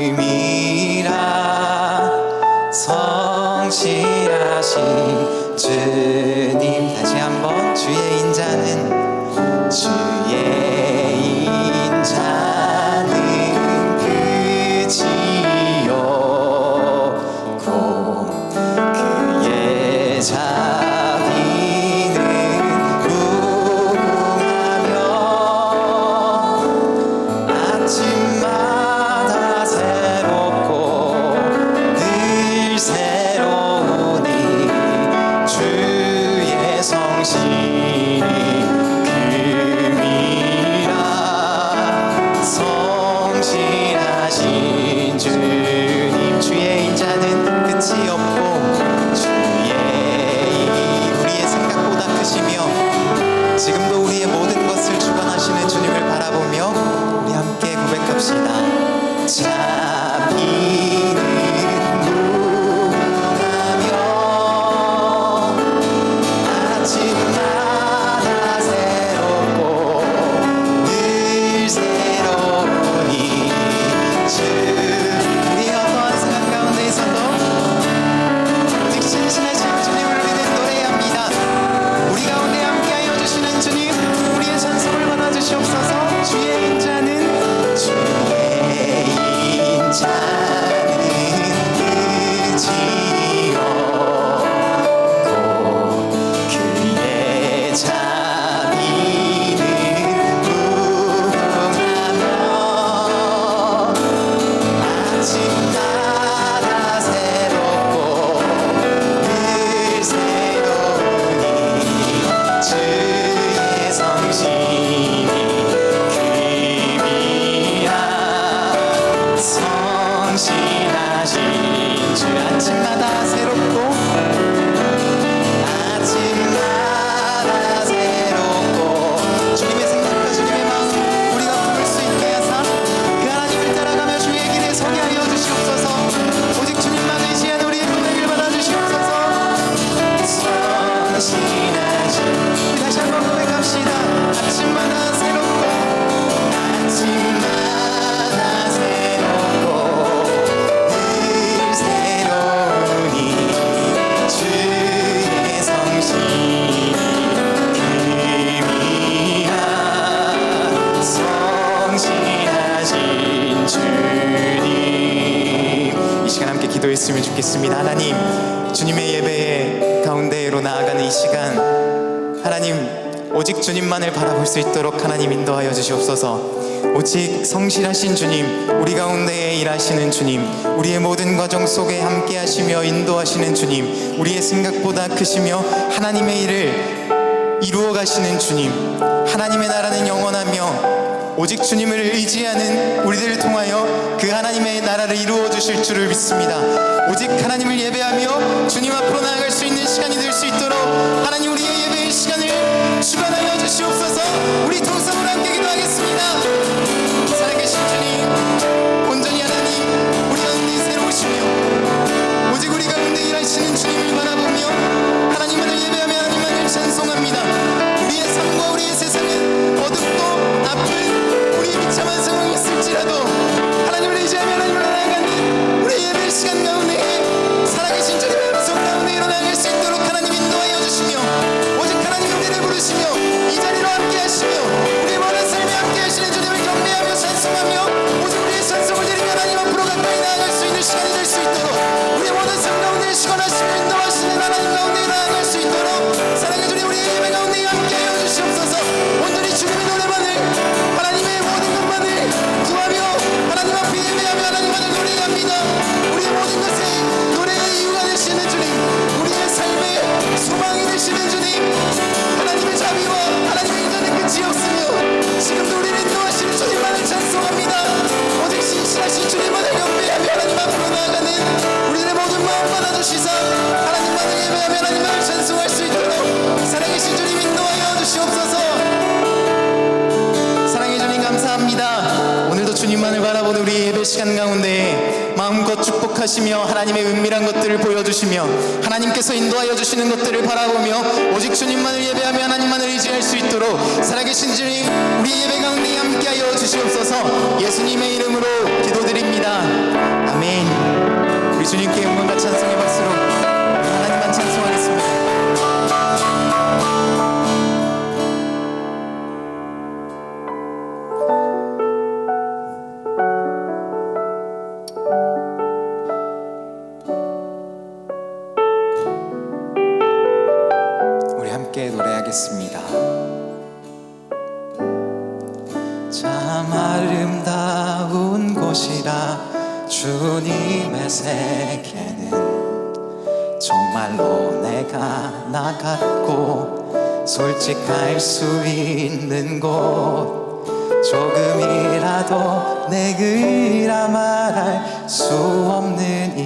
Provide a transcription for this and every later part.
금이라 성실하신 주님. 다시 한번 주의 인자는 그지없고 그의 자비는 무궁하며 아침마다 새롭고 늘 새로우니 주의 성실이 금이라 성실하신 주님. 주의 인자는 끝이 없고 주의 우리의 생각보다 크시며 지금도 우리의 모든 것을 주관하시는 주님을 바라보며 우리 함께 고백합시다. 자비는 무궁하며 아침마다 새롭고 늘 새로우니 우리의 어떠한 생각 가운데에서도 오직 신실하신 주님을 우리는 노래합니다. 우리 가운데 함께하여 주시는 주님, 우리의 찬송을 받아주시옵소서. 주의 인자는 끝이없고 그의 자비는 무궁하며 아침마다 새롭고 늘 새로우니 주의 성실이 금이라 성실하신 주. 아침마다 새롭고 주님의 생각과 주님의 마음 우리가 품을 수 있게 하사 그 하나님을 따라가며 주의 길에 서게 하여 주시옵소서. 오직 주님만 의지하는 우리의 고백을 받아주시옵소서. 성실하신 우리 다시 한번 고백합시다. 아침마다 새롭고 늘 새로우니 주의 성실이 금이라 성실하신 주님. 이 시간 함께 기도했으면 좋겠습니다. 하나님, 주님의 예배 가운데로 나아가는 이 시간, 하나님 오직 주님만을 바라볼 수 있도록 하나님 인도하여 주시옵소서. 오직 성실하신 주님, 우리 가운데에 일하시는 주님, 우리의 모든 과정 속에 함께 하시며 인도하시는 주님, 우리의 생각보다 크시며 하나님의 일을 이루어 가시는 주님, 하나님의 나라는 영원하며 오직 주님을 의지하는 우리들을 통하여 그 하나님의 나라를 이루어 주실 줄을 믿습니다. 오직 하나님을 예배하며 주님 앞으로 나아갈 수 있는 시간이 될 수 있도록 하나님 우리의 예배의 시간을 주관하여 주시옵소서. 우리 두 손으로 함께 기도하겠습니다. 살아계신 주님, 온전히 하나님 우리 가운데 새로우시며 오직 우리 가운데 일하시는 주님을 바라보며 하나님만을 예배하며 하나님만을 찬송합니다. 우리의 삶과 우리의 세상은 어둡고 나쁜 우리의 비참한 상황이 있을지라도 하나님을 의지하며 하나님을 나아가는 우리의 예배 시간 가운데 살아계신 주님의 음성 가운데 일어나갈 수 있도록 하나님 인도하여 주시며 오직 하나님 우리를 부르시며 이 자리로 함께 하시며 우리의 모든 삶에 함께 하시는 주님을 주님만을 바라보는 우리 예배 시간 가운데 마음껏 축복하시며 하나님의 은밀한 것들을 보여주시며 하나님께서 인도하여 주시는 것들을 바라보며 오직 주님만을 예배하며 하나님만을 의지할 수 있도록 살아계신 주님, 우리 예배 가운데 함께하여 주시옵소서. 예수님의 이름으로 기도드립니다. 아멘. 우리 주님께 영광과 찬송의 박수로 하나님만 찬송하겠습니다. 함께 노래하겠습니다. 참 아름다운 곳이라 주님의 세계는 정말로 내가 나갔고 솔직할 수 있는 곳 조금이라도 내 의라 말할 수 없는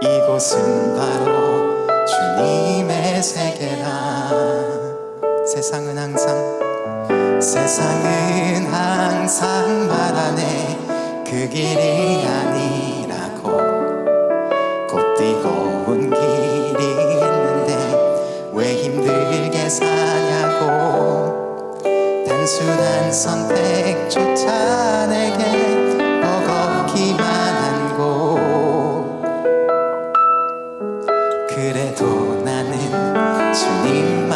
이곳은 바로 주님의 세계라. 세상은 항상 말하네 그 길이 아니라고. 곱디고 온 길이 있는데 왜 힘들게 사냐고. 단순한 선택조차 내게 버겁기만 한 곳. 그래도 나는 주님만,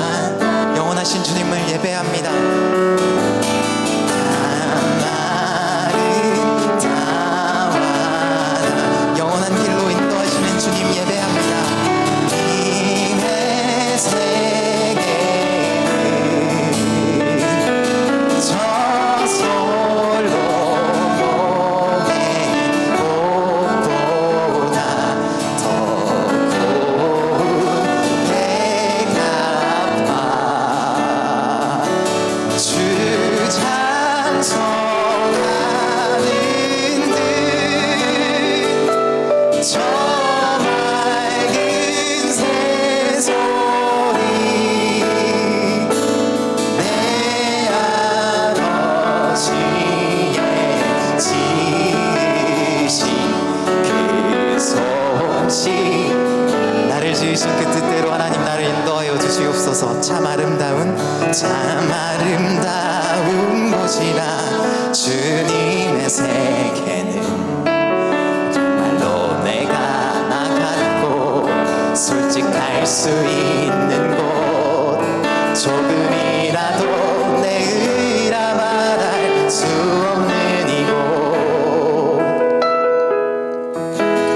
영원하신 주님을 예배합니다. 아름다워라. 영원한 길로 인도하시는 주님 예배합니다. 님의 세계는 저솔로 나를 지으신 그 뜻대로 하나님 나를 인도하여 주시옵소서. 참 아름다운 곳이라 주님의 세계는 정말로 내가 나갔고 솔직할 수 있는 곳 조금이라도 내 의라 말할 수 없는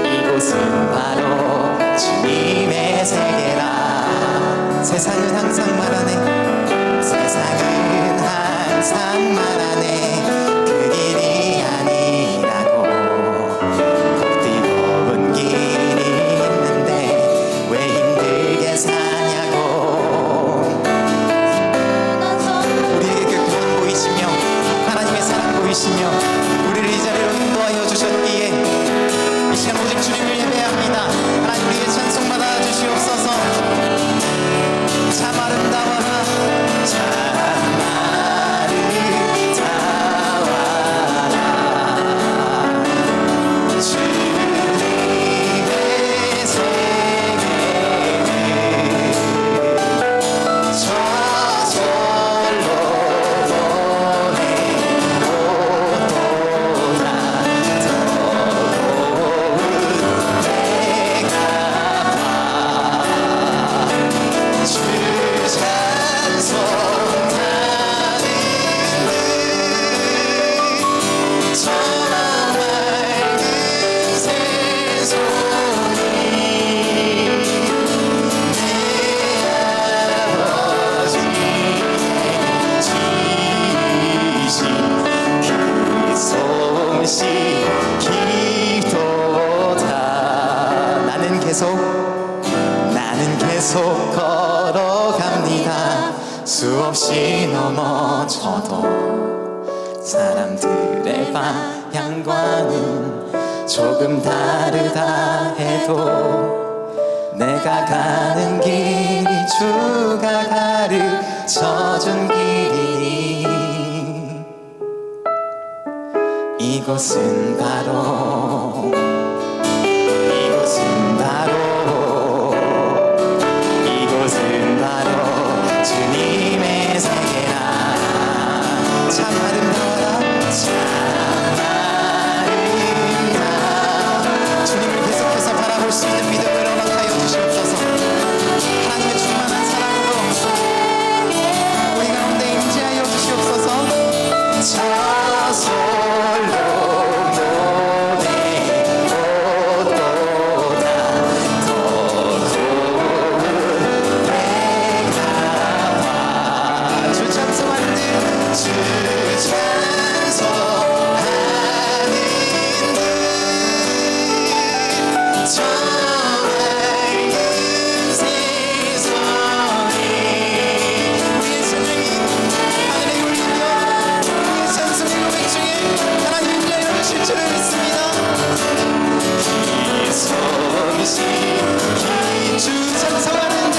이곳은 바로 주님의 세계라. 세상은 항상 말하네 그 길이 아니라고. 곱디고 온 길이 있는데 왜 힘들게 사냐고. 우리에게 구원 보이시며 하나님의 사랑 보이시며 우리를 이 자리로 인도하여 주셨기에 이 시간 오직 주님을 예배합니다. 하나님 우리의 찬송 받아 주시옵소서. 참 아름다워라. 나는 계속 걸어갑니다. 수없이 넘어져도 사람들의 방향과는 조금 다르다 해도 내가 가는 길이 주가 가르쳐준 길이니 이곳은 바로 이곳은 바로 주님의 세계라. 참 아름다워라 참 아름다워. 주님을 계속해서 바라볼 수 있는 믿음을 허락하여 주시옵소서. 하나님의 충만한 사랑으로 우리 가운데 임재하여 주시옵소서. 저절로 노래보다 더 고운 내가 봐. 주 찬송하는 듯 주 찬송하는 듯 저 맑은 세상에 우리의 찬양이 하늘에 울리며 우리의 찬송의 고백 중에 하나님 인자여 주실 줄을 믿습니다. 주 찬송하는 듯 주 찬송하는 듯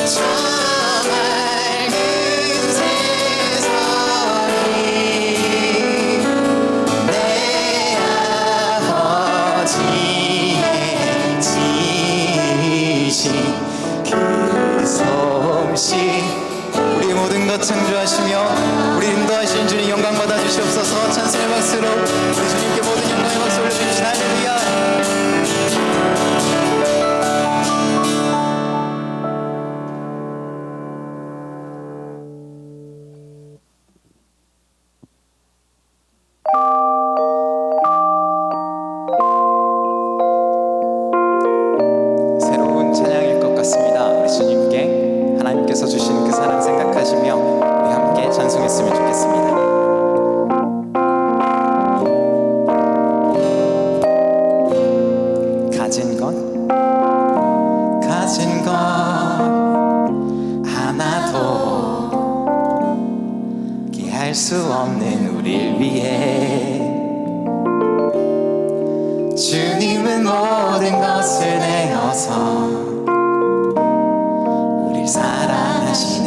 저 맑은 세상이 내 아버지의 지신 그 솜씨. 우리 모든 것 창조하시며 우리 인도하신 주님 영광 받아 주시옵소서. 찬송의 박수로 우리 주님께 모든 영광의 박수 올려주십시다. 할렐루야. 새로운 찬양일 것 같습니다. 우리 주님께 하나님께서 주신 그 사랑 생각하시며 우리 함께 찬송했으면 좋겠습니다. 가진 것 하나도 기할 수 없는 우릴 위해 주님은 모든 것을 내어서 우릴 사랑하시네.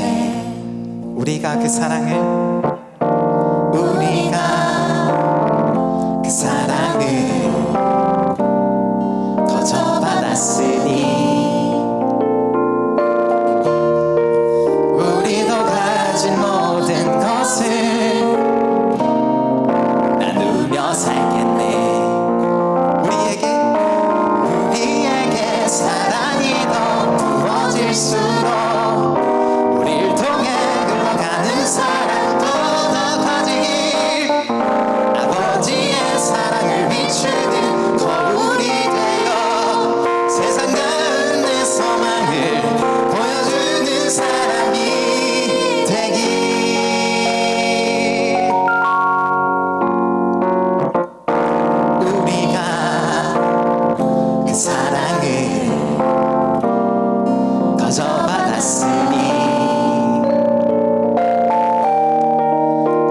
우리가 그 사랑을 거저받았으니 우리도 가진 모든 것을 나누며 살겠네. 우리에게 사랑이 더 부어질수록 우릴 통해 흘러가는 사랑도 더 커지길. 아버지의 사랑을 비추는 거울이 되어 세상 가운데 소망을 보여주는 사람이 되길. 우리가 그 사랑을 거저받았으니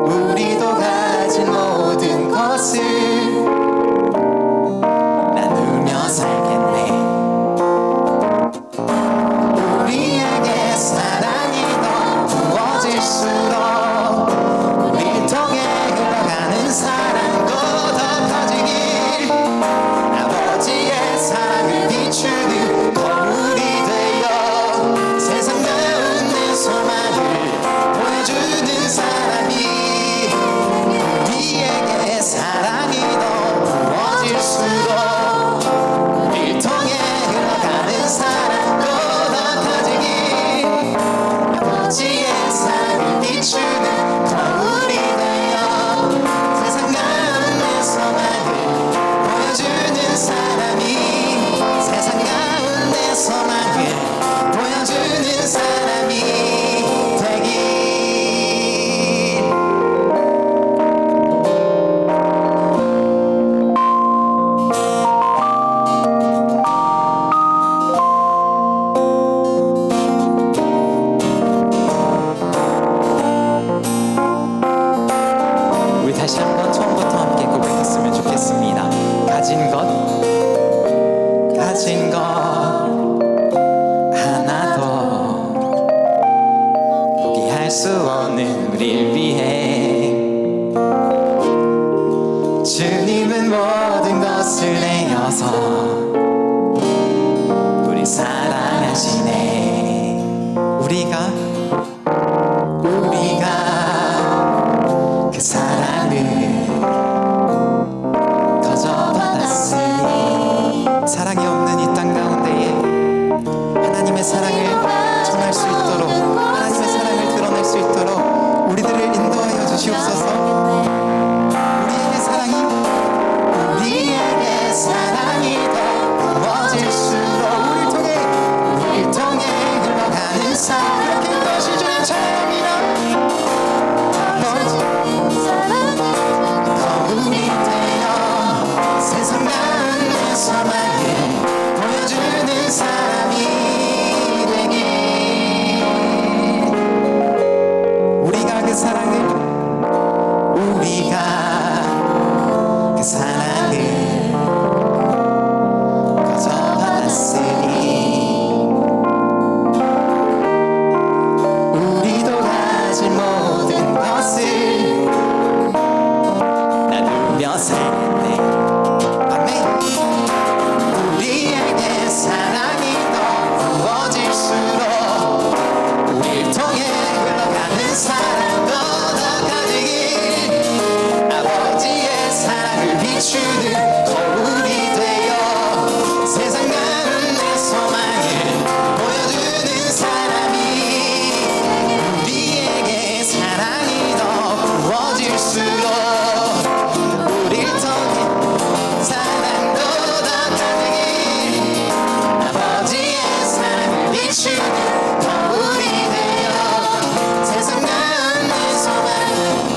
우리도 가진 모든 것을 나누며 살겠네. 우리에게 사랑이 더 부어질수록 우릴 통해 흘러가는 사랑도 더 커지길. 아버지의 사랑을 비추는 거울이 되어 세상 가운데 소망을 보여주는 사람이. 우리에게 사랑이 더 부어질수록 우릴 통해 흘러가는 사랑도 더 커지길. 아버지의 사랑을 비추는 거울이 되어 세상 가운데 소망을 보여주는 사람이. 세상 가운데 소망을 보여주는 사람이 되길. 우리 다시 한번 처음부터 함께 고백했으면 좋겠습니다. 가진 것 수 없는 우릴 위해 주님은 모든 것을 내어서 우리 사랑하시네. 우리가 그 사랑을 거저받았으니 사랑이 없는 이 땅 가운데에 하나님의 사랑을 전할 수 있도록, 하나님의 사랑을 드러낼 수 있도록 우리들을 인도하여 주시옵소서. 우리에게 사랑이 더 부어질수록 우릴 통해 흘러가는 사랑, 그렇게 것이 주님 찬양합니다. 거울이 되어 세상 가운데서 나를 보여주는 사람이 되길. 우리가 그 사랑을 거저받았으니 우리도 가진 모든 것을 나누며 살네. 아멘. 우리에게 사랑이 더 부어질수록 우릴 통해 흘러가는 사랑도 더 가지길. 아버지의 사랑을 비추는 거울이 되어 세상 가운데 소망을 보여주는 사람이. 우리에게 사랑이 더 부어질수록 우릴 통해 사랑도 더 가득히. 아버지의 사랑을 비추는 거울이 되어 세상 가운데 소망.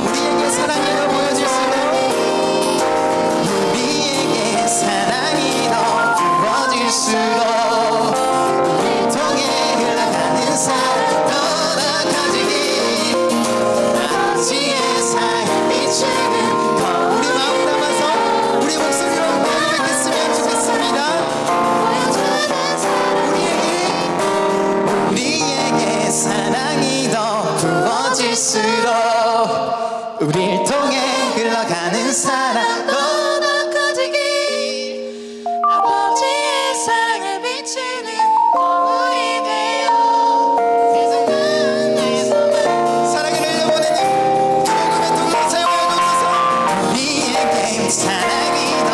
우리에게 사랑이 더 보여질수록 우리에게 사랑이 더 부어질수록 우릴 통해 흘러가는 사랑도 더 가지기. 아버지의 사랑을 비추는 우리 마음 담아서 우리 목소리로 고백했으면 좋겠습니다. 우리에게 사랑이 더 부어질수록 우릴 통해 흘러가는 사랑도 더 커지길. 아버지의 사랑을 비추는 거울이 되어 세상 가운데서만 사랑을 흘려보내는 복음의 통로 세워주소서. 우리에게 사랑이 더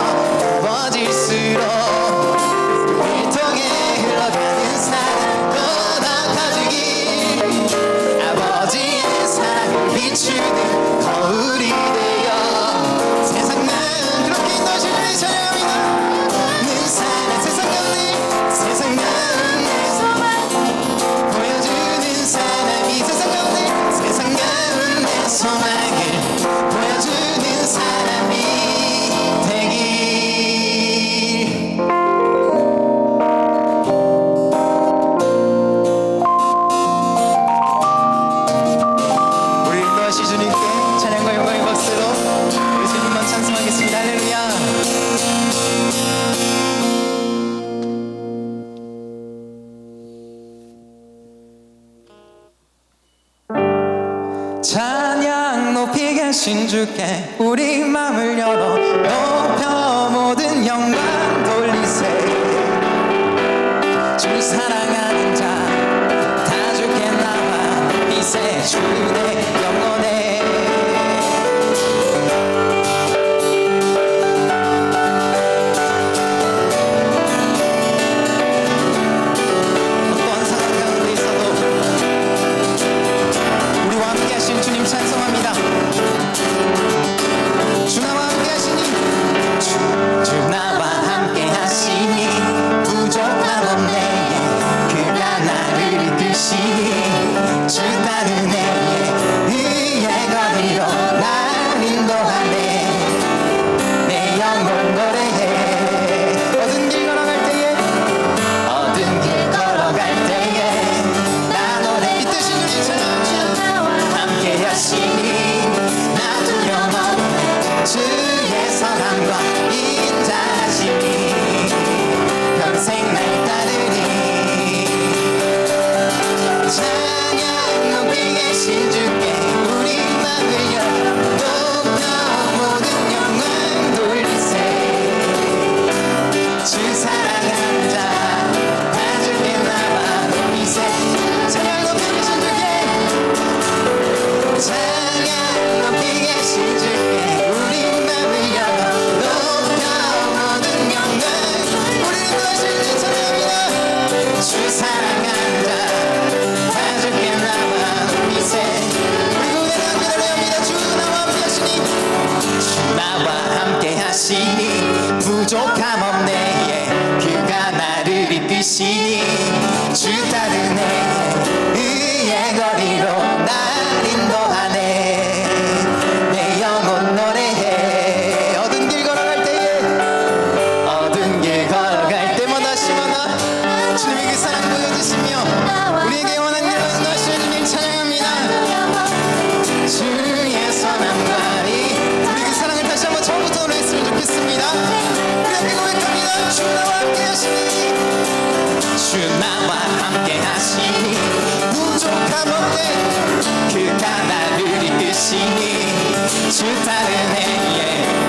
부어질수록 우릴 통해 흘러가는 사랑도 더 커지길. 아버지의 사랑을 비추는 거울이 되어 세상 가운데 그렇게 인도하시는 찬양합니다. 늘 사랑 세상 가운데서만 보여주는 사람이 세상 가운데 소망을 보여주는 사람이 되길. 우리 인도하시 주님께 찬양과 영광의 박수로 우리 주님만 찬송하겠습니다. 할렐루야. 찬양 높이 계신 주께 우리 마음을 열어 높여 모든 영광 돌리세. 주 사랑하는 자 다 주께 나와 이세. 주의 영혼에 어떠한 상황 가운데 있어도 우리와 함께 하신 주님 찬송합니다. 주 나와 함께 하시니 주 나와 함께 하시니 부족함 없네. 그가 나를 이끄시니 주 따르네. 이끄시니 주 따르네 의의 거리로 날 인도하네 내 영혼 노래해 어두운 길 걸어갈 때에 어두운 길 걸어갈 때마다 시마다 주님의 그 사랑 보여주시며 우리에게 원한 일을 인도하시는 주님 찬양합니다 주의 선함과 우리 그 사랑을 다시 한번 처음부터 노래했으면 좋겠습니다 우리 함께 고백합니다 주 나와 함께 하시니 주 나와 함께 하시니 부족함 없네 그가 나를 이끄시니 주 따르네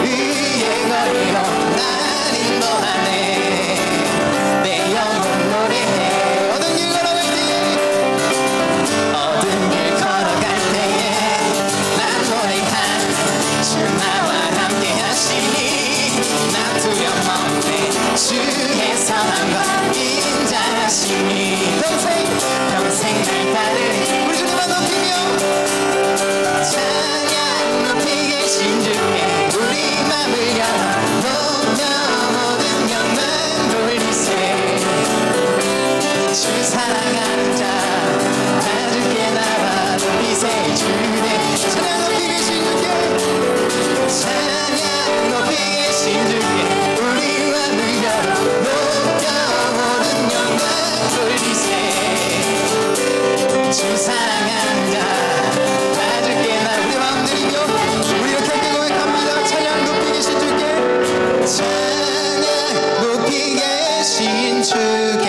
의의 거리로 날 인도하네 내 영혼 노래해 어두운 길 걸어갈 때에 어두운 길 걸어갈 때에 난 노래한 주 나와 함께 하시니 나 두려움 없네 주의 사랑과 인자하시니 평생 날 따르니 우리 주님만 높이며 찬양 높이 계신 주께 우리 맘을 열어 높여 모든 영광 돌리세 주 사랑하는 자 다 주께 나와 높이세 주네 찬양 높이 계신 주께 찬양 높이 계신 주께 우리 맘을 열어 높여 모든 영광 돌리세 주 사랑하는 자 다 주께 나 우리 마음 드리며 우리 이렇게 함께 고백합니다 찬양 높이 계신 주께 찬양 높이 계신 주께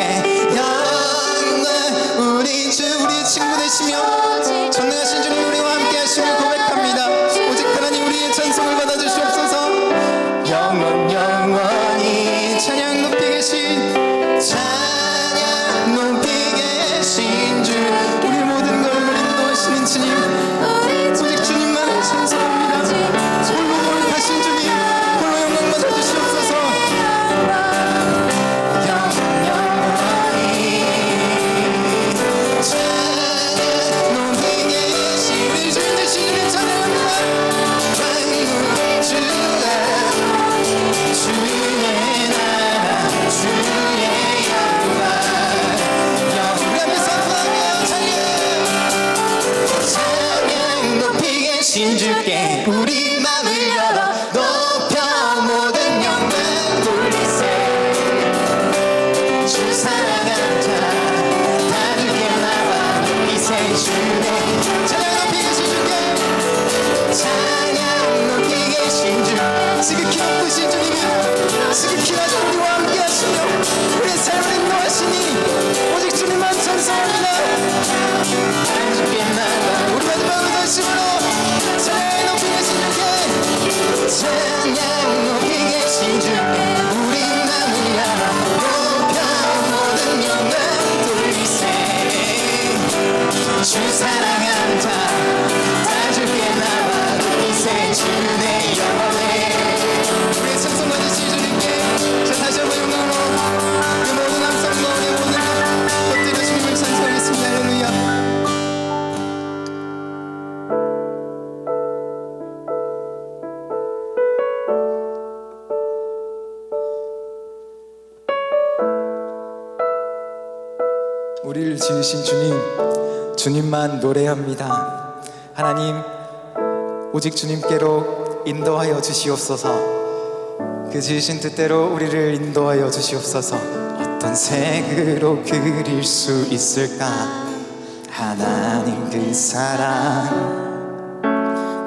영광 우리 주 우리의 친구 되시며 전능하신 주님 우리와 함께 하시며 고백합니다 오직 하나님 우리의 찬송을 받아주시옵소서 영원히 찬양 높이 계신 찬양 높이 계신 주 우리 모든 걸 인도하시는 주님 오직 주님만 찬송합니다 홀로 거룩하신 주님 홀로 영광 받아주시옵소서 영원히 찬양 높이 계신 우리 주님 되신 주님 찬양합니다 주의 나라 주의 영광 우리 앞에 선포하며 찬양 높이 계신 주께 우리 맘을 열어 높여 모든 영광 돌리세 주 사랑한 자 다 주께 나와 높이세 주네 찬양 높이 계신 주께 찬양 높이 계신 주 지극히 높으신 주님이 지극히 낮은 우리와 함께 하시며 우리의 삶을 인도하시니 오직 주님만 찬송합니다 주께 나와 우리 마지막으로 다시으로 찬양 높이 계신 주께 찬양 높이 계신 주께 우리 맘을 열어 높여 모든 영광 돌리세 주 사랑한 자 다 주께 나와 높이세 주내 영원해 우리의 찬송 받으신 주님께 자 다시 한번 영광으로 그 모든 함성과 우리 모든 것들을 주님을 찬송하겠습니다 할렐루야 우리를 지으신 주님 주님만 노래합니다 하나님 오직 주님께로 인도하여 주시옵소서 그 지으신 뜻대로 우리를 인도하여 주시옵소서 어떤 색으로 그릴 수 있을까 하나님 그 사랑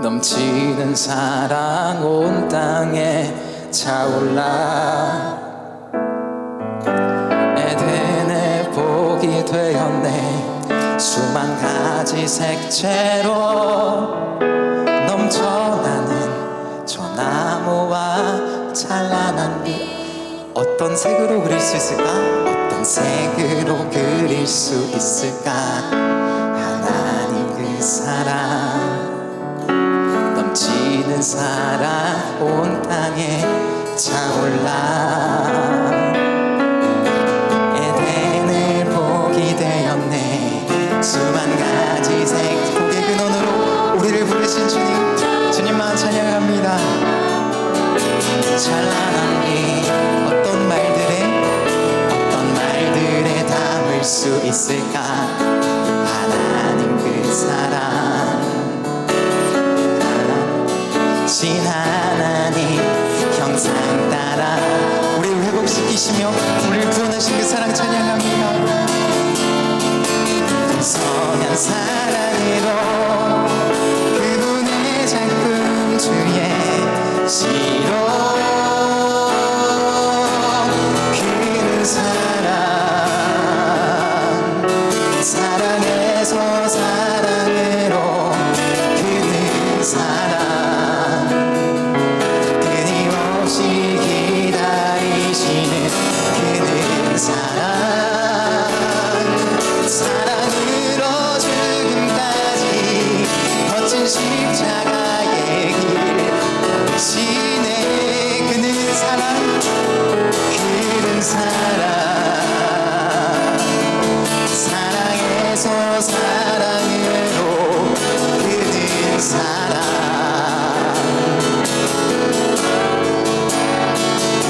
넘치는 사랑 온 땅에 차올라 에덴의 복이 되었네 수만 가지 색채로 넘쳐나는 저 나무와 찬란한 빛 어떤 색으로 그릴 수 있을까? 어떤 색으로 그릴 수 있을까? 하나님 그 사랑 넘치는 사랑 온 땅에 차올라 에덴을 복이 되었네 수만 가지 색 복의 근원으로 우리를 부르신 주님 주님만 찬양합니다 찬란한 빛 어떤 말들에 수 있을까? 하나님 그 사랑, 신 하나님 형상 따라 우리를 회복시키시며 우리를 구원하신 그 사랑 찬양합니다. 선한 사랑으로 그분의 작품 주의 시로 그는 사랑에서 사랑으로 그는 사랑 끊임없이 기다리시는 그는 사랑으로 죽음까지 거친 십자가의 길 당신의 그는 사랑 사랑에서 사랑으로 그는 사랑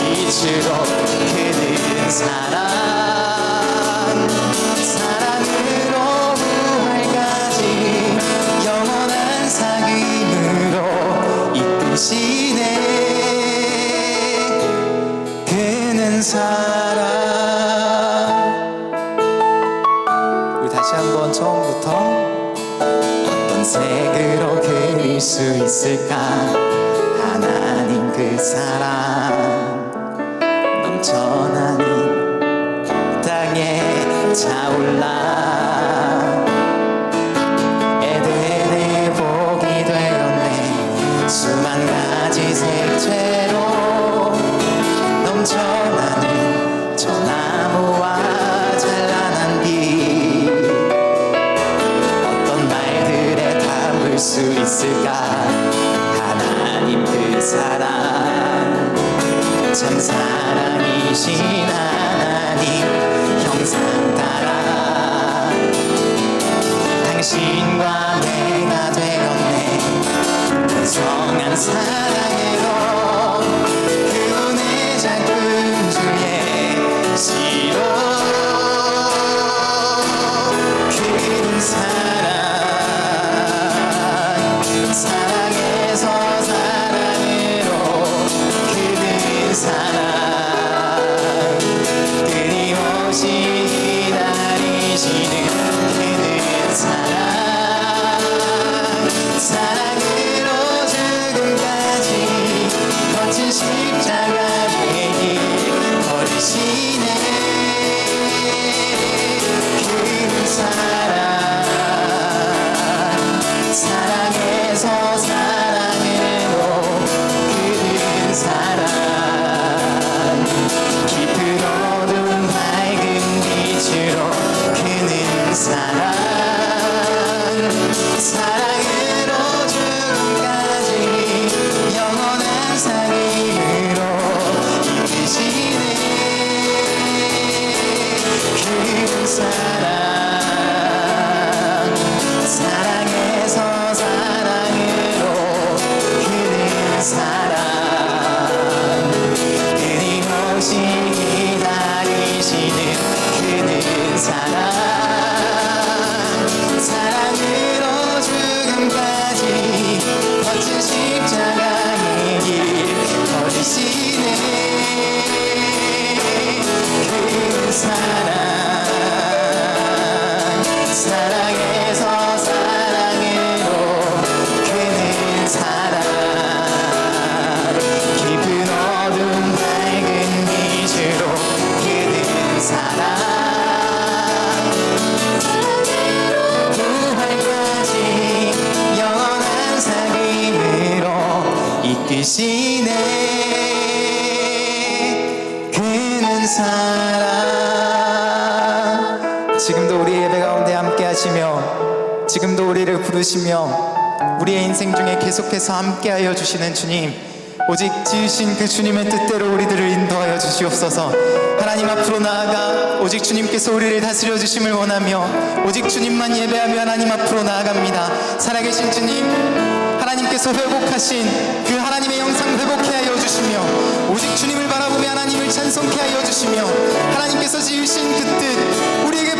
빛으로 그는 사랑으로 부활까지 영원한 사귐으로 이끄시네 그는 사랑. 우리 다시 한번 처음부터 어떤 색으로 그릴 수 있을까? 하나님 그 사랑 넘쳐나는 땅에 차올라 에덴의 복이 되었네. 수만 가지 색채로 넘쳐나는 저 나무와 찬란한 빛 어떤 말들에 담을 수 있을까? 하나님 그 사랑 참 사랑이신 하나님 형상 따라 당신과 내가 되었네. 성한 사랑으로 그분의 작품 주의 시로 그분 사랑에서 사랑으로 그분 사랑 끊임없이 기다리시는 그분 사랑으로 죽음까지 거친 십자가의 길 걸으시네 그분 사랑에서 사랑으로 그분 사랑 깊은 어둠 밝은 빛으로 그는 사랑으로 죽음까지 영원한 사귐으로 이끄시네 그분 사랑에서 사랑으로 그는 사랑 끊임없이 기다리시는 그는 사랑으로 죽음까지 거친 십자가의 길 걸으시네 그는 사랑에서 사랑으로 그는 사랑 깊은 어둠 밝은 빛으로 그는 사랑 부활까지 영원한 사귐으로 이끄시네 그는 사랑. 지금도 우리 예배 가운데 함께 하시며 지금도 우리를 부르시며 우리의 인생 중에 계속해서 함께하여 주시는 주님, 오직 지으신 그 주님의 뜻대로 우리들을 인도하여 주시옵소서. 하나님 앞으로 나아가 오직 주님께서 우리를 다스려 주심을 원하며 오직 주님만 예배하며 하나님 앞으로 나아갑니다. 살아계신 주님, 하나님께서 회복하신 그 하나님의 영상 회복해 하여 주시며 오직 주님을 바라보며 하나님을 찬송케 하여 주시며 하나님께서 지으신 그 뜻 우리에게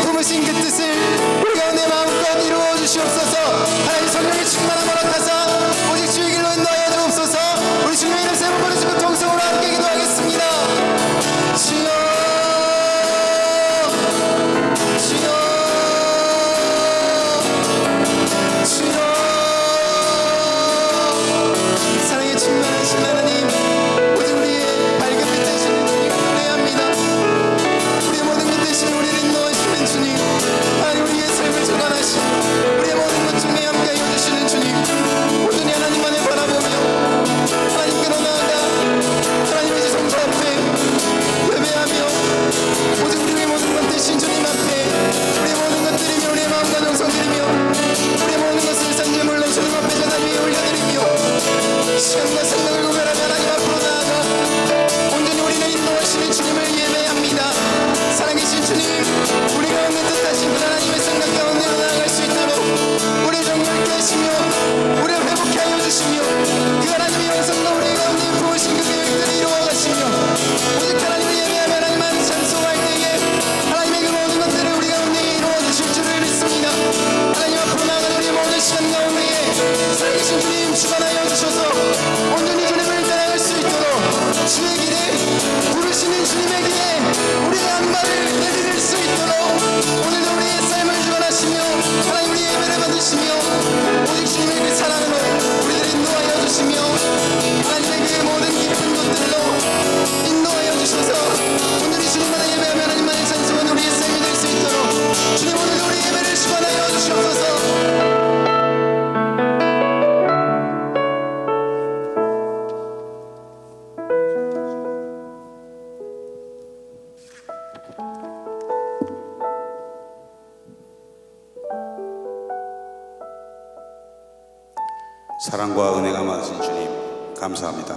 사랑과 은혜가 많으신 주님, 감사합니다.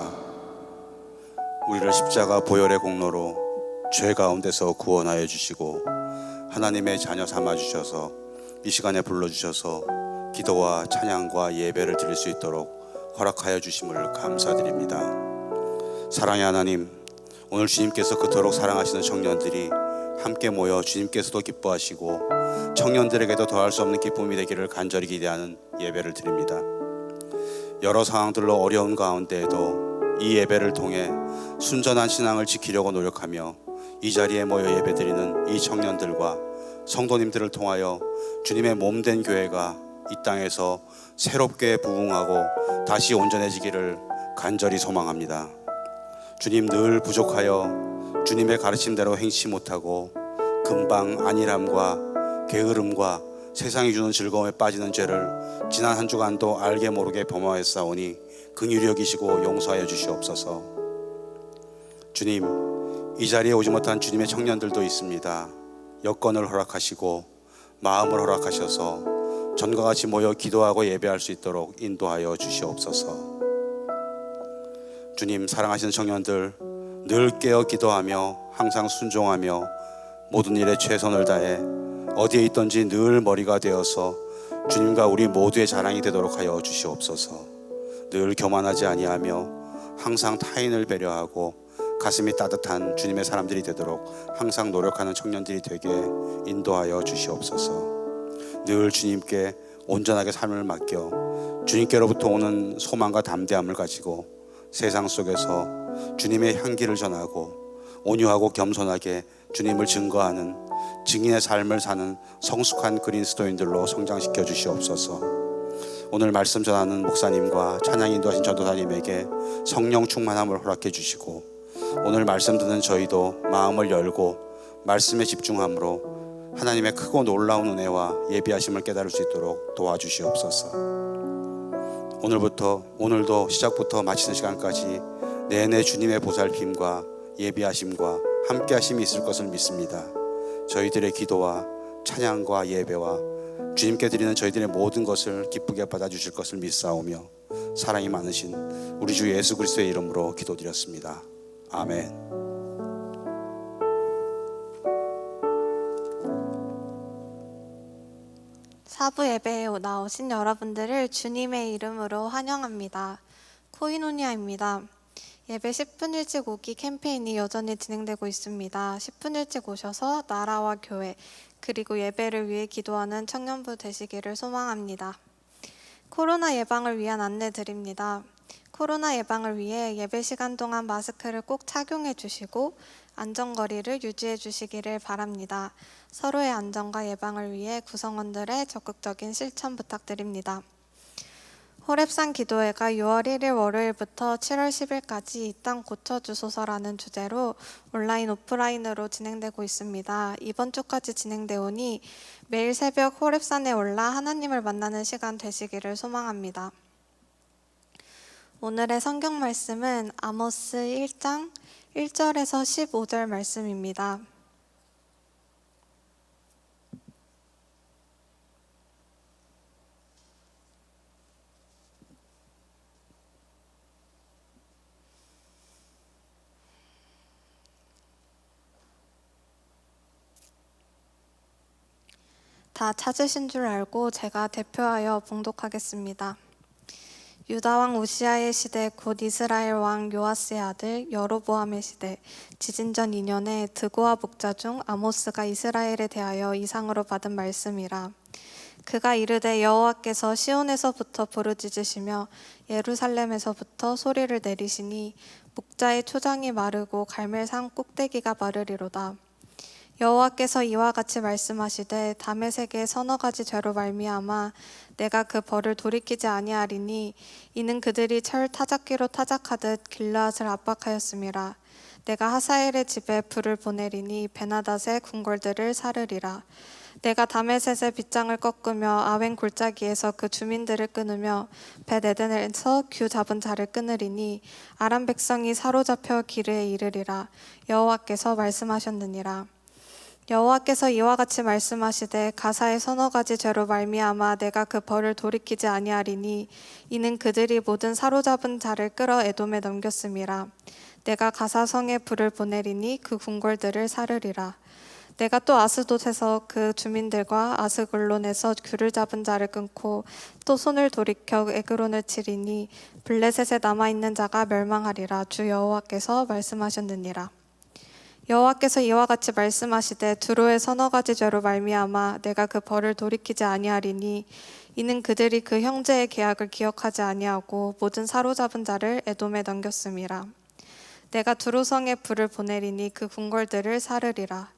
우리를 십자가 보혈의 공로로 죄 가운데서 구원하여 주시고 하나님의 자녀 삼아 주셔서 이 시간에 불러주셔서 기도와 찬양과 예배를 드릴 수 있도록 허락하여 주심을 감사드립니다. 사랑의 하나님, 오늘 주님께서 그토록 사랑하시는 청년들이 함께 모여 주님께서도 기뻐하시고 청년들에게도 더할 수 없는 기쁨이 되기를 간절히 기대하는 예배를 드립니다. 여러 상황들로 어려운 가운데에도 이 예배를 통해 순전한 신앙을 지키려고 노력하며 이 자리에 모여 예배드리는 이 청년들과 성도님들을 통하여 주님의 몸된 교회가 이 땅에서 새롭게 부흥하고 다시 온전해지기를 간절히 소망합니다. 주님, 늘 부족하여 주님의 가르침대로 행치 못하고 금방 안일함과 게으름과 세상이 주는 즐거움에 빠지는 죄를 지난 한 주간도 알게 모르게 범하였사오니 긍휼히 여기시고 용서하여 주시옵소서. 주님, 이 자리에 오지 못한 주님의 청년들도 있습니다. 여건을 허락하시고 마음을 허락하셔서 전과 같이 모여 기도하고 예배할 수 있도록 인도하여 주시옵소서. 주님, 사랑하시는 청년들 늘 깨어 기도하며 항상 순종하며 모든 일에 최선을 다해 어디에 있든지 늘 머리가 되어서 주님과 우리 모두의 자랑이 되도록 하여 주시옵소서. 늘 교만하지 아니하며 항상 타인을 배려하고 가슴이 따뜻한 주님의 사람들이 되도록 항상 노력하는 청년들이 되게 인도하여 주시옵소서. 늘 주님께 온전하게 삶을 맡겨 주님께로부터 오는 소망과 담대함을 가지고 세상 속에서 주님의 향기를 전하고 온유하고 겸손하게 주님을 증거하는 증인의 삶을 사는 성숙한 그리스도인들로 성장시켜 주시옵소서. 오늘 말씀 전하는 목사님과 찬양 인도하신 전도사님에게 성령 충만함을 허락해 주시고 오늘 말씀 듣는 저희도 마음을 열고 말씀에 집중함으로 하나님의 크고 놀라운 은혜와 예비하심을 깨달을 수 있도록 도와주시옵소서. 오늘도 시작부터 마치는 시간까지 내내 주님의 보살핌과 예비하심과 함께하심이 있을 것을 믿습니다. 저희들의 기도와 찬양과 예배와 주님께 드리는 저희들의 모든 것을 기쁘게 받아주실 것을 믿사오며 사랑이 많으신 우리 주 예수 그리스도의 이름으로 기도드렸습니다. 아멘. 사부 예배에 나오신 여러분들을 주님의 이름으로 환영합니다. 코이노니아입니다. 예배 10분 일찍 오기 캠페인이 여전히 진행되고 있습니다. 10분 일찍 오셔서 나라와 교회 그리고 예배를 위해 기도하는 청년부 되시기를 소망합니다. 코로나 예방을 위한 안내 드립니다. 코로나 예방을 위해 예배 시간 동안 마스크를 꼭 착용해 주시고 안전거리를 유지해 주시기를 바랍니다. 서로의 안전과 예방을 위해 구성원들의 적극적인 실천 부탁드립니다. 호랩산 기도회가 6월 1일 월요일부터 7월 10일까지 이 땅 고쳐주소서라는 주제로 온라인 오프라인으로 진행되고 있습니다. 이번 주까지 진행되오니 매일 새벽 호랩산에 올라 하나님을 만나는 시간 되시기를 소망합니다. 오늘의 성경 말씀은 아모스 1장 1절에서 15절 말씀입니다. 다 찾으신 줄 알고 제가 대표하여 봉독하겠습니다. 유다왕 우시아의 시대 곧 이스라엘 왕 요아스의 아들 여로보암의 시대 지진전 2년에 드고와 목자 중 아모스가 이스라엘에 대하여 이상으로 받은 말씀이라. 그가 이르되 여호와께서 시온에서부터 부르짖으시며 예루살렘에서부터 소리를 내리시니 목자의 초장이 마르고 갈멜산 꼭대기가 마르리로다. 여호와께서 이와 같이 말씀하시되 다메섹의 서너 가지 죄로 말미암아 내가 그 벌을 돌이키지 아니하리니 이는 그들이 철 타작기로 타작하듯 길르앗을 압박하였음이라. 내가 하사엘의 집에 불을 보내리니 베나닷의 궁궐들을 사르리라. 내가 다메섹의 빗장을 꺾으며 아웬 골짜기에서 그 주민들을 끊으며 벳에덴에서 규 잡은 자를 끊으리니 아람 백성이 사로잡혀 기르에 이르리라. 여호와께서 말씀하셨느니라. 여호와께서 이와 같이 말씀하시되 가사의 서너 가지 죄로 말미암아 내가 그 벌을 돌이키지 아니하리니 이는 그들이 모든 사로잡은 자를 끌어 에돔에 넘겼음이라. 내가 가사 성에 불을 보내리니 그 궁궐들을 사르리라. 내가 또 아스돗에서 그 주민들과 아스글론에서 귤을 잡은 자를 끊고 또 손을 돌이켜 에그론을 치리니 블레셋에 남아있는 자가 멸망하리라. 주 여호와께서 말씀하셨느니라. 여호와께서 이와 같이 말씀하시되 두로의 서너 가지 죄로 말미암아 내가 그 벌을 돌이키지 아니하리니 이는 그들이 그 형제의 계약을 기억하지 아니하고 모든 사로잡은 자를 에돔에 넘겼음이라. 내가 두로성에 불을 보내리니 그 궁궐들을 사르리라.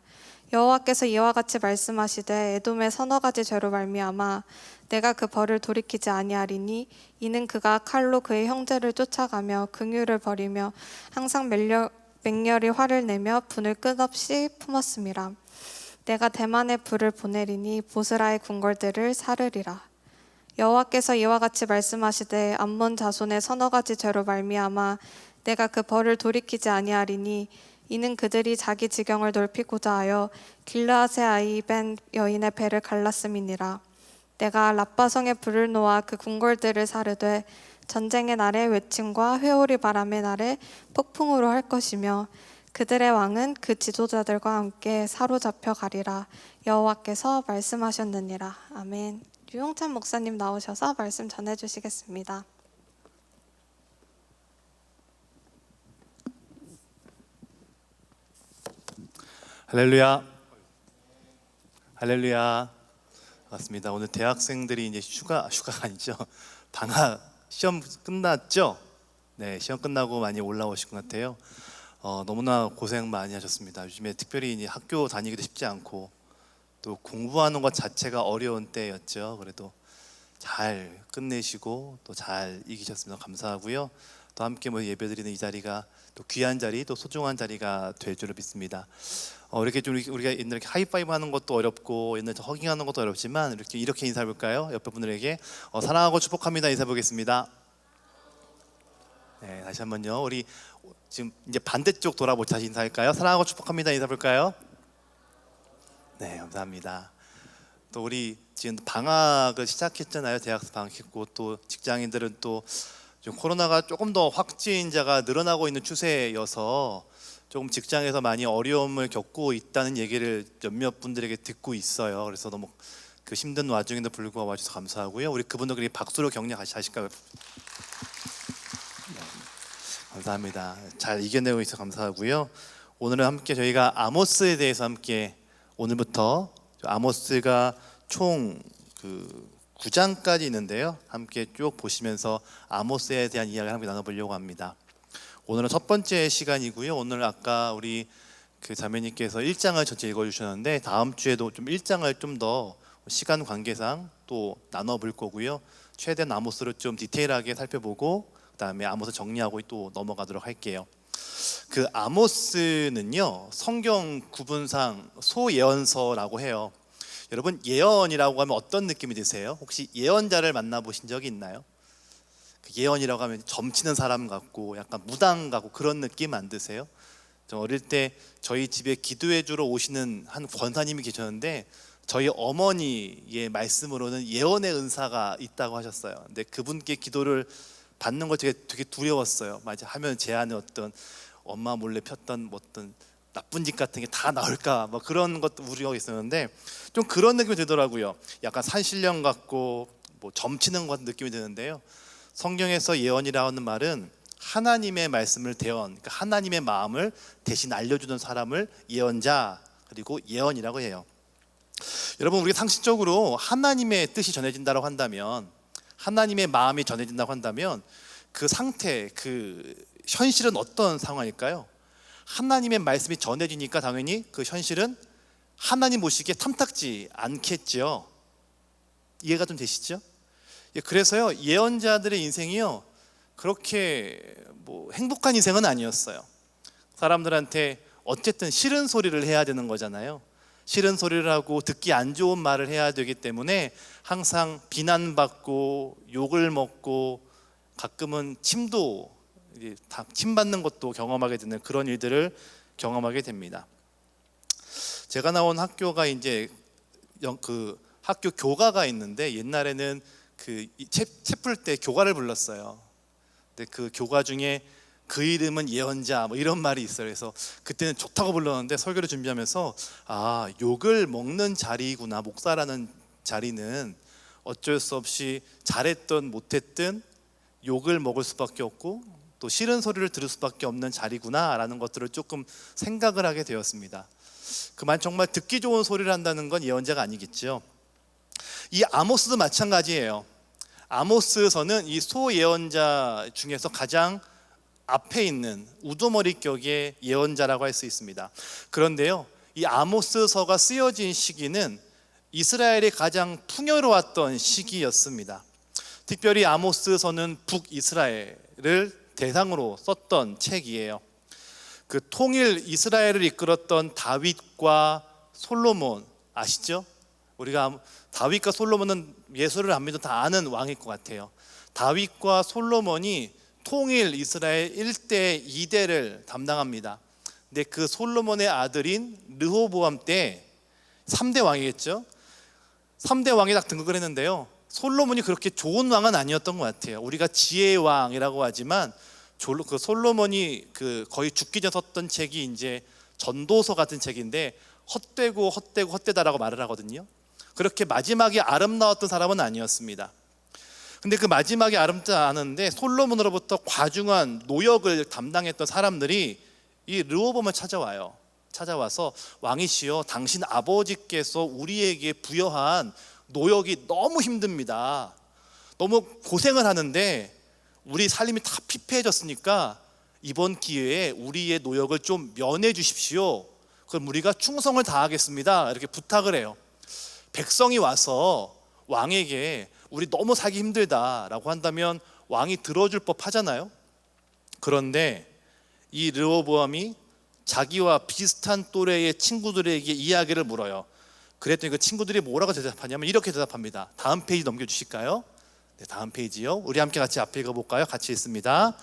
여호와께서 이와 같이 말씀하시되 에돔의 서너 가지 죄로 말미암아 내가 그 벌을 돌이키지 아니하리니 이는 그가 칼로 그의 형제를 쫓아가며 긍휼을 버리며 항상 맹렬히 화를 내며 분을 끝없이 품었음이라. 내가 대만에 불을 보내리니 보스라의 궁궐들을 사르리라. 여호와께서 이와 같이 말씀하시되 암몬 자손의 서너 가지 죄로 말미암아 내가 그 벌을 돌이키지 아니하리니 이는 그들이 자기 지경을 넓히고자 하여 길르앗의 아이 벤 여인의 배를 갈랐음이니라. 내가 라빠성에 불을 놓아 그 궁궐들을 사르되 전쟁의 날에 외침과 회오리 바람의 날에 폭풍으로 할 것이며 그들의 왕은 그 지도자들과 함께 사로잡혀 가리라. 여호와께서 말씀하셨느니라. 아멘. 유용찬 목사님 나오셔서 말씀 전해주시겠습니다. 할렐루야. 할렐루야. 반갑습니다. 오늘 대학생들이 이제 휴가가 아니죠. 방학 시험 끝났죠? 네, 시험 끝나고 많이 올라오신 것 같아요. 너무나 고생 많이 하셨습니다. 요즘에 특별히 이제 학교 다니기도 쉽지 않고 또 공부하는 것 자체가 어려운 때였죠. 그래도 잘 끝내시고 또 잘 이기셨습니다. 감사하고요. 또 함께 예배드리는 이 자리가 또 귀한 자리, 또 소중한 자리가 될 줄을 믿습니다. 이렇게 좀 우리가 옛날에 하이파이브 하는 것도 어렵고 옛날에 허깅하는 것도 어렵지만 이렇게 인사해 볼까요? 옆에 분들에게 사랑하고 축복합니다 인사해 보겠습니다. 네, 다시 한번요. 우리 지금 이제 반대쪽 돌아보 다시 인사할까요? 사랑하고 축복합니다 인사해 볼까요? 네, 감사합니다. 또 우리 지금 방학을 시작했잖아요. 대학생 방학했고 또 직장인들은 또 지금 코로나가 조금 더 확진자가 늘어나고 있는 추세여서 조금 직장에서 많이 어려움을 겪고 있다는 얘기를 몇몇 분들에게 듣고 있어요. 그래서 너무 그 힘든 와중에도 불구하고 와주셔서 감사하고요. 우리 그분들에게 박수로 격려 같이 하실까요? 네, 감사합니다. 잘 이겨내고 있어 감사하고요. 오늘은 함께 저희가 아모스에 대해서 함께 오늘부터 아모스가 총 9장까지 있는데요. 함께 쭉 보시면서 아모스에 대한 이야기를 함께 나눠보려고 합니다. 오늘은 첫 번째 시간이고요. 오늘 아까 우리 그 자매님께서 1장을 전체 읽어주셨는데 다음 주에도 좀 1장을 좀 더 시간 관계상 또 나눠볼 거고요. 최대한 아모스를 좀 디테일하게 살펴보고 그다음에 아모스 정리하고 또 넘어가도록 할게요. 그 아모스는요 성경 구분상 소예언서라고 해요. 여러분 예언이라고 하면 어떤 느낌이 드세요? 혹시 예언자를 만나보신 적이 있나요? 예언이라고 하면 점치는 사람 같고 약간 무당 같고 그런 느낌 안 드세요? 저 어릴 때 저희 집에 기도해 주러 오시는 한 권사님이 계셨는데 저희 어머니의 말씀으로는 예언의 은사가 있다고 하셨어요. 근데 그분께 기도를 받는 거 되게 두려웠어요. 맞아 하면 제 안에 어떤 엄마 몰래 폈던 어떤 나쁜 짓 같은 게 다 나올까 뭐 그런 것도 우려가 있었는데 좀 그런 느낌이 들더라고요. 약간 산신령 같고 뭐 점치는 것 같은 느낌이 드는데요. 성경에서 예언이라고 하는 말은 하나님의 말씀을 그러니까 하나님의 마음을 대신 알려주는 사람을 예언자 그리고 예언이라고 해요. 여러분 우리가 상식적으로 하나님의 뜻이 전해진다고 한다면 하나님의 마음이 전해진다고 한다면 그 상태, 그 현실은 어떤 상황일까요? 하나님의 말씀이 전해지니까 당연히 그 현실은 하나님 보시기에 탐탁지 않겠죠. 이해가 좀 되시죠? 그래서요 예언자들의 인생이요 그렇게 뭐 행복한 인생은 아니었어요. 사람들한테 어쨌든 싫은 소리를 해야 되는 거잖아요. 싫은 소리를 하고 듣기 안 좋은 말을 해야 되기 때문에 항상 비난받고 욕을 먹고 가끔은 침도 침 받는 것도 경험하게 되는 그런 일들을 경험하게 됩니다. 제가 나온 학교가 이제 그 학교 교가가 있는데 옛날에는 책 풀 때 교가를 불렀어요. 근데 그 교가 중에 그 이름은 예언자 뭐 이런 말이 있어요. 그래서 그때는 좋다고 불렀는데 설교를 준비하면서 욕을 먹는 자리구나. 목사라는 자리는 어쩔 수 없이 잘했든 못했든 욕을 먹을 수밖에 없고 또 싫은 소리를 들을 수밖에 없는 자리구나라는 것들을 조금 생각을 하게 되었습니다. 그만 정말 듣기 좋은 소리를 한다는 건 예언자가 아니겠죠. 이 아모스도 마찬가지예요. 아모스서는 이 소예언자 중에서 가장 앞에 있는 우두머리격의 예언자라고 할 수 있습니다. 그런데요, 이 아모스서가 쓰여진 시기는 이스라엘이 가장 풍요로웠던 시기였습니다. 특별히 아모스서는 북이스라엘을 대상으로 썼던 책이에요. 그 통일 이스라엘을 이끌었던 다윗과 솔로몬 아시죠? 우리가 다윗과 솔로몬은 예수를 안 믿어도 다 아는 왕일 것 같아요. 다윗과 솔로몬이 통일 이스라엘 1대 2대를 담당합니다. 근데 그 솔로몬의 아들인 르호보암 때 3대 왕이겠죠. 3대 왕이 딱 등극을 했는데요, 솔로몬이 그렇게 좋은 왕은 아니었던 것 같아요. 우리가 지혜의 왕이라고 하지만 그 솔로몬이 거의 죽기 전 썼던 책이 이제 전도서 같은 책인데 헛되다라고 말을 하거든요. 그렇게 마지막이 아름다웠던 사람은 아니었습니다. 근데 그 마지막이 아름답지 않은데 솔로몬으로부터 과중한 노역을 담당했던 사람들이 이 르호보암을 찾아와서 왕이시여, 당신 아버지께서 우리에게 부여한 노역이 너무 힘듭니다. 너무 고생을 하는데 우리 살림이 다 피폐해졌으니까 이번 기회에 우리의 노역을 좀 면해 주십시오. 그럼 우리가 충성을 다하겠습니다. 이렇게 부탁을 해요. 백성이 와서 왕에게 우리 너무 살기 힘들다라고 한다면 왕이 들어줄 법하잖아요. 그런데 이 르호보암이 자기와 비슷한 또래의 친구들에게 이야기를 물어요. 그랬더니 그 친구들이 뭐라고 대답하냐면 이렇게 대답합니다. 다음 페이지 넘겨주실까요? 네, 다음 페이지요. 우리 함께 같이 앞에 읽어볼까요? 같이 읽습니다.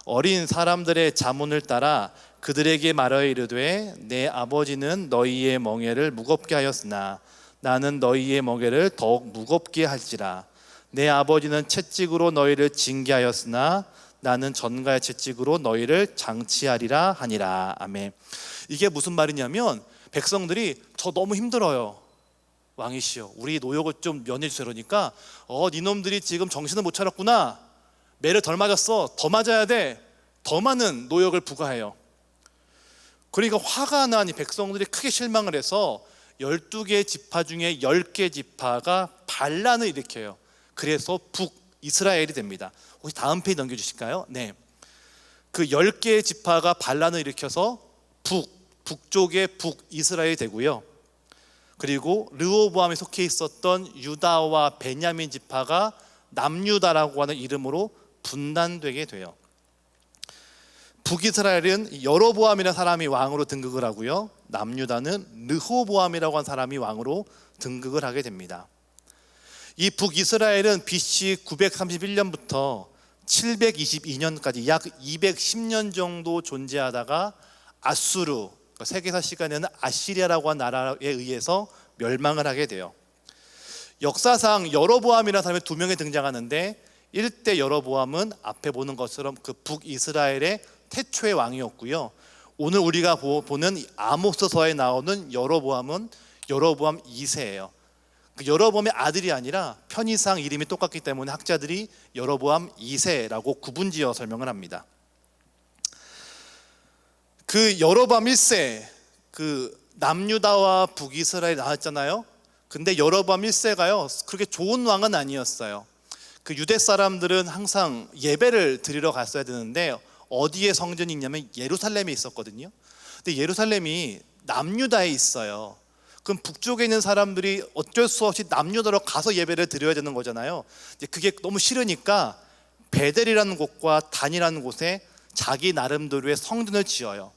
어린 사람들의 자문을 따라 그들에게 말하여 이르되 내 아버지는 너희의 멍에를 무겁게 하였으나 나는 너희의 멍에를 더욱 무겁게 할지라. 내 아버지는 채찍으로 너희를 징계하였으나 나는 전가의 채찍으로 너희를 장치하리라 하니라. 아멘. 이게 무슨 말이냐면 백성들이 저 너무 힘들어요. 왕이시여, 우리 노역을 좀 면해주세요. 그러니까 니놈들이 지금 정신을 못 차렸구나. 매를 덜 맞았어. 더 맞아야 돼. 더 많은 노역을 부과해요. 그러니까 화가 난 이 백성들이 크게 실망을 해서 12개 지파 중에 10개 지파가 반란을 일으켜요. 그래서 북이스라엘이 됩니다. 혹시 다음 페이지 넘겨주실까요? 네. 그 10개의 지파가 반란을 일으켜서 북쪽의 북이스라엘이 되고요. 그리고 르호보암에 속해 있었던 유다와 베냐민 지파가 남유다라고 하는 이름으로 분단되게 돼요. 북이스라엘은 여로보암이라는 사람이 왕으로 등극을 하고요, 남유다는 르호보암이라고 하는 사람이 왕으로 등극을 하게 됩니다. 이 북이스라엘은 BC 931년부터 722년까지 약 210년 정도 존재하다가 아수르, 세계사 시간에는 아시리아라고 하는 나라에 의해서 멸망을 하게 돼요. 역사상 여로보암이라는 사람이 2명이 등장하는데 1대 여로보암은 앞에 보는 것처럼 그 북이스라엘의 태초의 왕이었고요, 오늘 우리가 보는 아모스서에 나오는 여로보암은 여로보암 2세예요. 그 여로보암의 아들이 아니라 편의상 이름이 똑같기 때문에 학자들이 여로보암 2세라고 구분지어 설명을 합니다. 그 여로보암 1세, 그 남유다와 북이스라엘이 나왔잖아요. 근데 여로보암 1세가요 그렇게 좋은 왕은 아니었어요. 그 유대 사람들은 항상 예배를 드리러 갔어야 되는데 어디에 성전이 있냐면 예루살렘에 있었거든요. 근데 예루살렘이 남유다에 있어요. 그럼 북쪽에 있는 사람들이 어쩔 수 없이 남유다로 가서 예배를 드려야 되는 거잖아요. 그게 너무 싫으니까 베델이라는 곳과 단이라는 곳에 자기 나름대로의 성전을 지어요.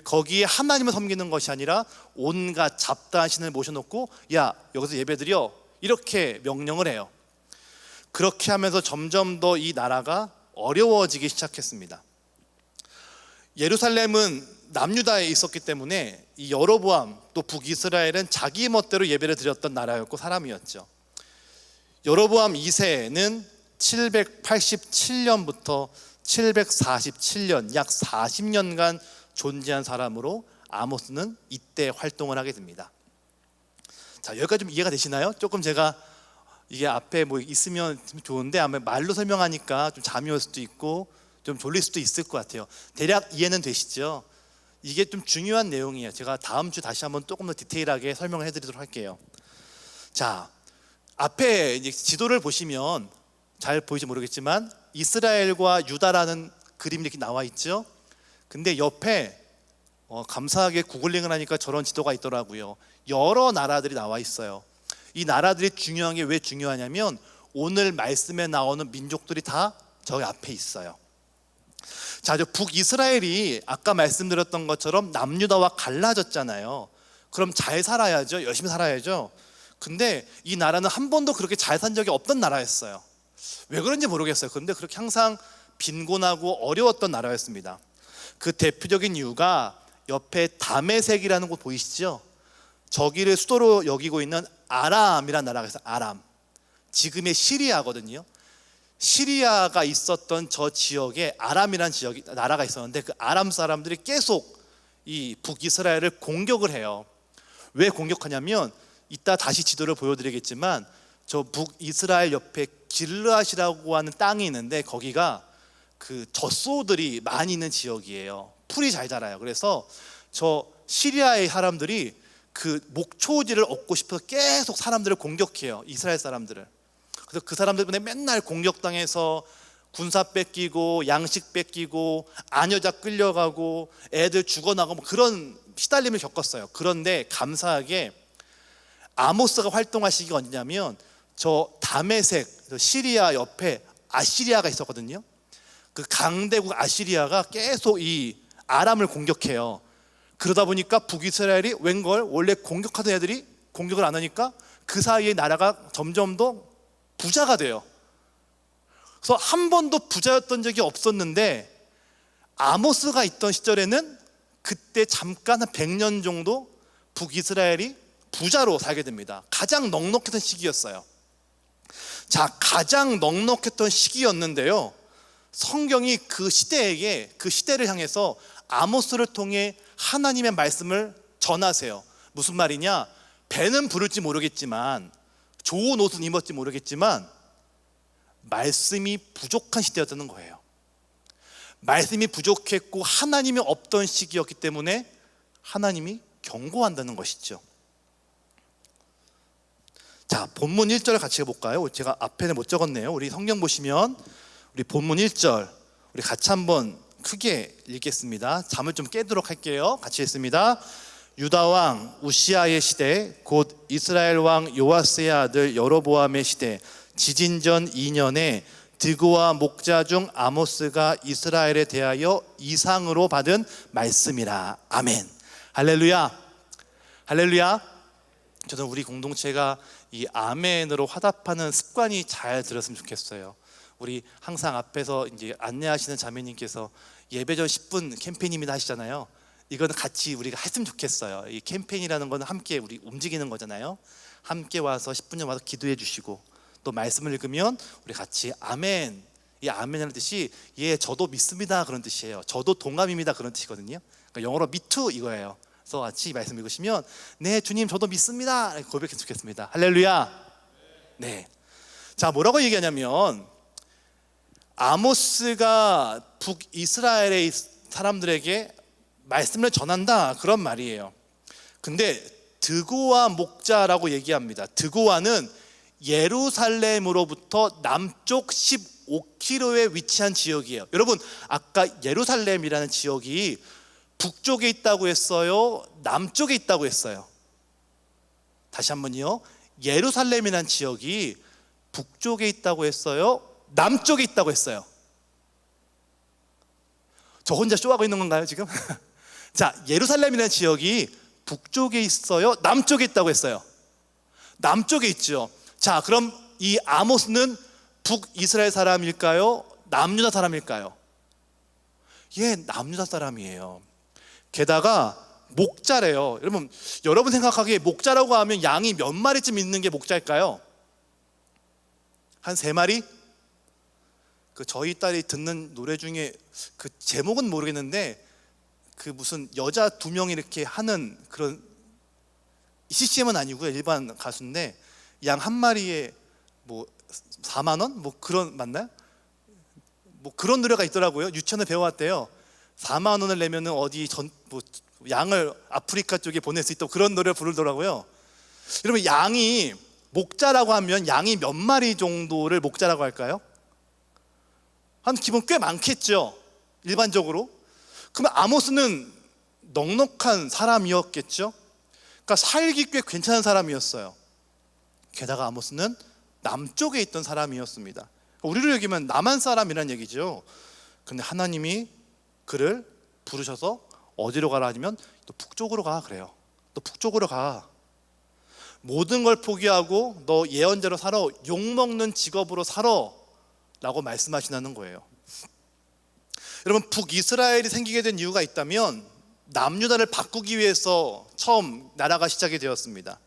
거기에 하나님을 섬기는 것이 아니라 온갖 잡다한 신을 모셔놓고 야, 여기서 예배드려, 이렇게 명령을 해요. 그렇게 하면서 점점 더 이 나라가 어려워지기 시작했습니다. 예루살렘은 남유다에 있었기 때문에 이 여로보암 또 북이스라엘은 자기 멋대로 예배를 드렸던 나라였고 사람이었죠. 여로보암 2세는 787년부터 747년 약 40년간 존재한 사람으로 아모스는 이때 활동을 하게 됩니다. 자, 여기까지 좀 이해가 되시나요? 조금 제가 이게 앞에 뭐 있으면 좋은데 아마 말로 설명하니까 좀 잠이 올 수도 있고 좀 졸릴 수도 있을 것 같아요. 대략 이해는 되시죠? 이게 좀 중요한 내용이에요. 제가 다음 주 다시 한번 조금 더 디테일하게 설명을 해드리도록 할게요. 자, 앞에 이제 지도를 보시면 잘 보이지 모르겠지만 이스라엘과 유다라는 그림이 이렇게 나와 있죠. 근데 옆에 감사하게 구글링을 하니까 저런 지도가 있더라고요. 여러 나라들이 나와 있어요. 이 나라들이 중요한 게 왜 중요하냐면 오늘 말씀에 나오는 민족들이 다 저기 앞에 있어요. 자, 저 북이스라엘이 아까 말씀드렸던 것처럼 남유다와 갈라졌잖아요. 그럼 잘 살아야죠. 열심히 살아야죠. 근데 이 나라는 한 번도 그렇게 잘 산 적이 없던 나라였어요. 왜 그런지 모르겠어요. 그런데 그렇게 항상 빈곤하고 어려웠던 나라였습니다. 그 대표적인 이유가 옆에 다메섹이라는 곳 보이시죠? 저기를 수도로 여기고 있는 아람이라는 나라가 있어요. 아람. 지금의 시리아거든요. 시리아가 있었던 저 지역에 아람이라는 지역이 나라가 있었는데 그 아람 사람들이 계속 이 북이스라엘을 공격을 해요. 왜 공격하냐면 이따 다시 지도를 보여드리겠지만 저 북이스라엘 옆에 길르앗이라고 하는 땅이 있는데 거기가 그 젖소들이 많이 있는 지역이에요. 풀이 잘 자라요. 그래서 저 시리아의 사람들이 그 목초지를 얻고 싶어서 계속 사람들을 공격해요. 이스라엘 사람들을. 그래서 그 사람들 때문에 맨날 공격당해서 군사 뺏기고 양식 뺏기고 아녀자 끌려가고 애들 죽어나가고 뭐 그런 시달림을 겪었어요. 그런데 감사하게 아모스가 활동할 시기가 언제냐면 저 다메섹 시리아 옆에 아시리아가 있었거든요. 그 강대국 아시리아가 계속 이 아람을 공격해요. 그러다 보니까 북이스라엘이 웬걸 원래 공격하던 애들이 공격을 안 하니까 그 사이에 나라가 점점 더 부자가 돼요. 그래서 한 번도 부자였던 적이 없었는데 아모스가 있던 시절에는 그때 잠깐 한 100년 정도 북이스라엘이 부자로 살게 됩니다. 가장 넉넉했던 시기였어요. 자, 가장 넉넉했던 시기였는데요. 성경이 그 시대에게 그 시대를 향해서 아모스를 통해 하나님의 말씀을 전하세요. 무슨 말이냐? 배는 부를지 모르겠지만 좋은 옷은 입었지 모르겠지만 말씀이 부족한 시대였다는 거예요. 말씀이 부족했고 하나님이 없던 시기였기 때문에 하나님이 경고한다는 것이죠. 자, 본문 1절 같이 해볼까요? 제가 앞에는 못 적었네요. 우리 성경 보시면 우리 본문 1절 우리 같이 한번 크게 읽겠습니다. 잠을 좀 깨도록 할게요. 같이 읽습니다. 유다 왕 우시아의 시대 곧 이스라엘 왕 요아스의 아들 여로보암의 시대 지진전 2년에 드고와 목자 중 아모스가 이스라엘에 대하여 이상으로 받은 말씀이라. 아멘. 할렐루야. 할렐루야. 저는 우리 공동체가 이 아멘으로 화답하는 습관이 잘 들었으면 좋겠어요. 우리 항상 앞에서 이제 안내하시는 자매님께서 예배 전 10분 캠페인입니다 하시잖아요. 이거는 같이 우리가 했으면 좋겠어요. 이 캠페인이라는 거는 함께 우리 움직이는 거잖아요. 함께 와서 10분 전 와서 기도해 주시고 또 말씀을 읽으면 우리 같이 아멘. 이 아멘이라는 뜻이 예 저도 믿습니다 그런 뜻이에요. 저도 동감입니다 그런 뜻이거든요. 그러니까 영어로 me too 이거예요. 그래서 같이 말씀 읽으시면 네 주님 저도 믿습니다 고백했으면 좋겠습니다. 할렐루야. 네. 자, 뭐라고 얘기하냐면 아모스가 북이스라엘의 사람들에게 말씀을 전한다 그런 말이에요. 근데 드고와 목자라고 얘기합니다. 드고와는 예루살렘으로부터 남쪽 15km에 위치한 지역이에요. 여러분 아까 예루살렘이라는 지역이 북쪽에 있다고 했어요? 남쪽에 있다고 했어요? 다시 한번요. 예루살렘이라는 지역이 북쪽에 있다고 했어요? 남쪽에 있다고 했어요? 저 혼자 쇼하고 있는 건가요 지금? 자, 예루살렘이라는 지역이 북쪽에 있어요? 남쪽에 있다고 했어요? 남쪽에 있죠. 자, 그럼 이 아모스는 북이스라엘 사람일까요? 남유다 사람일까요? 예, 남유다 사람이에요. 게다가 목자래요. 여러분 생각하기에 목자라고 하면 양이 몇 마리쯤 있는 게 목자일까요? 한 3마리? 저희 딸이 듣는 노래 중에 그 제목은 모르겠는데 그 무슨 여자 2명이 이렇게 하는 그런 CCM은 아니고요, 일반 가수인데 양 한 마리에 뭐 4만 원? 뭐 그런 맞나요? 뭐 그런 노래가 있더라고요. 유치원에 배워왔대요. 4만 원을 내면은 어디 양을 아프리카 쪽에 보낼 수 있다고 그런 노래를 부르더라고요. 여러분, 양이 목자라고 하면 양이 몇 마리 정도를 목자라고 할까요? 한 기본 꽤 많겠죠, 일반적으로. 그러면 아모스는 넉넉한 사람이었겠죠. 그러니까 살기 꽤 괜찮은 사람이었어요. 게다가 아모스는 남쪽에 있던 사람이었습니다. 우리로 얘기하면 남한 사람이란 얘기죠. 근데 하나님이 그를 부르셔서 어디로 가라 하면 너 북쪽으로 가 그래요. 너 북쪽으로 가. 모든 걸 포기하고 너 예언자로 살아, 욕먹는 직업으로 살아 라고 말씀하시는 거예요. 여러분, 북이스라엘이 생기게 된 이유가 있다면 남유다를 바꾸기 위해서 처음 나라가 시작이 되었습니다.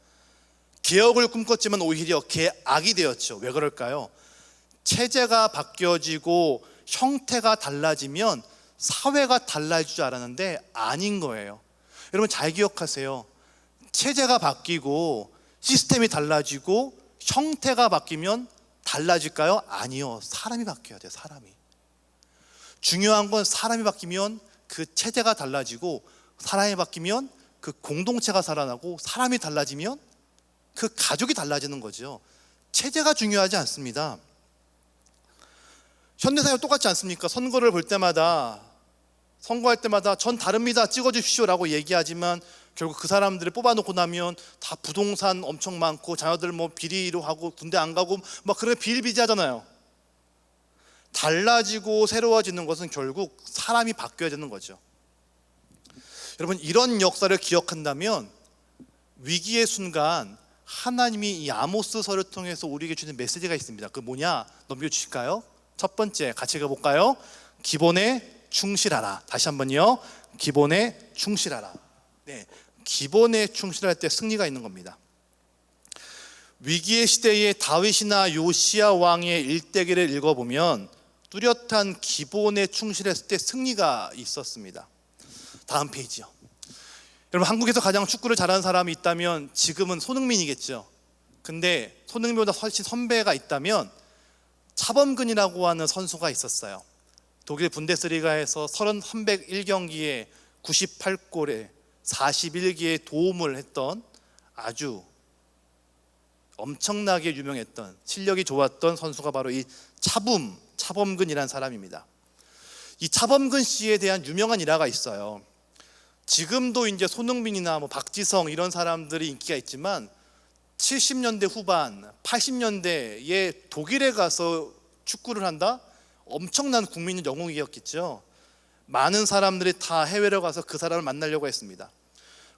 개혁을 꿈꿨지만 오히려 개악이 되었죠. 왜 그럴까요? 체제가 바뀌어지고 형태가 달라지면 사회가 달라질 줄 알았는데 아닌 거예요. 여러분, 잘 기억하세요. 체제가 바뀌고 시스템이 달라지고 형태가 바뀌면 달라질까요? 아니요. 사람이 바뀌어야 돼요. 사람이. 중요한 건 사람이 바뀌면 그 체제가 달라지고, 사람이 바뀌면 그 공동체가 살아나고, 사람이 달라지면 그 가족이 달라지는 거죠. 체제가 중요하지 않습니다. 현대사회와 똑같지 않습니까? 선거를 볼 때마다, 선거할 때마다 전 다릅니다, 찍어주십시오 라고 얘기하지만 결국 그 사람들을 뽑아놓고 나면 다 부동산 엄청 많고 자녀들 뭐 비리로 하고 군대 안 가고 막 그런 비일비재하잖아요. 달라지고 새로워지는 것은 결국 사람이 바뀌어야 되는 거죠. 여러분, 이런 역사를 기억한다면 위기의 순간 하나님이 이 아모스서를 통해서 우리에게 주는 메시지가 있습니다. 그 뭐냐? 넘겨주실까요? 첫 번째, 같이 가볼까요? 기본에 충실하라. 다시 한번요. 기본에 충실하라. 네, 기본에 충실할 때 승리가 있는 겁니다. 위기의 시대에 다윗이나 요시야 왕의 일대기를 읽어보면 뚜렷한 기본에 충실했을 때 승리가 있었습니다. 다음 페이지요. 여러분, 한국에서 가장 축구를 잘하는 사람이 있다면 지금은 손흥민이겠죠. 근데 손흥민보다 훨씬 선배가 있다면 차범근이라고 하는 선수가 있었어요. 독일 분데스리가에서 301경기에 98골에 41개의 도움을 했던 아주 엄청나게 유명했던, 실력이 좋았던 선수가 바로 이 차범근이라는 사람입니다. 이 차범근 씨에 대한 유명한 일화가 있어요. 지금도 이제 손흥민이나 뭐 박지성 이런 사람들이 인기가 있지만 70년대 후반, 80년대에 독일에 가서 축구를 한다? 엄청난 국민 영웅이었겠죠. 많은 사람들이 다 해외로 가서 그 사람을 만나려고 했습니다.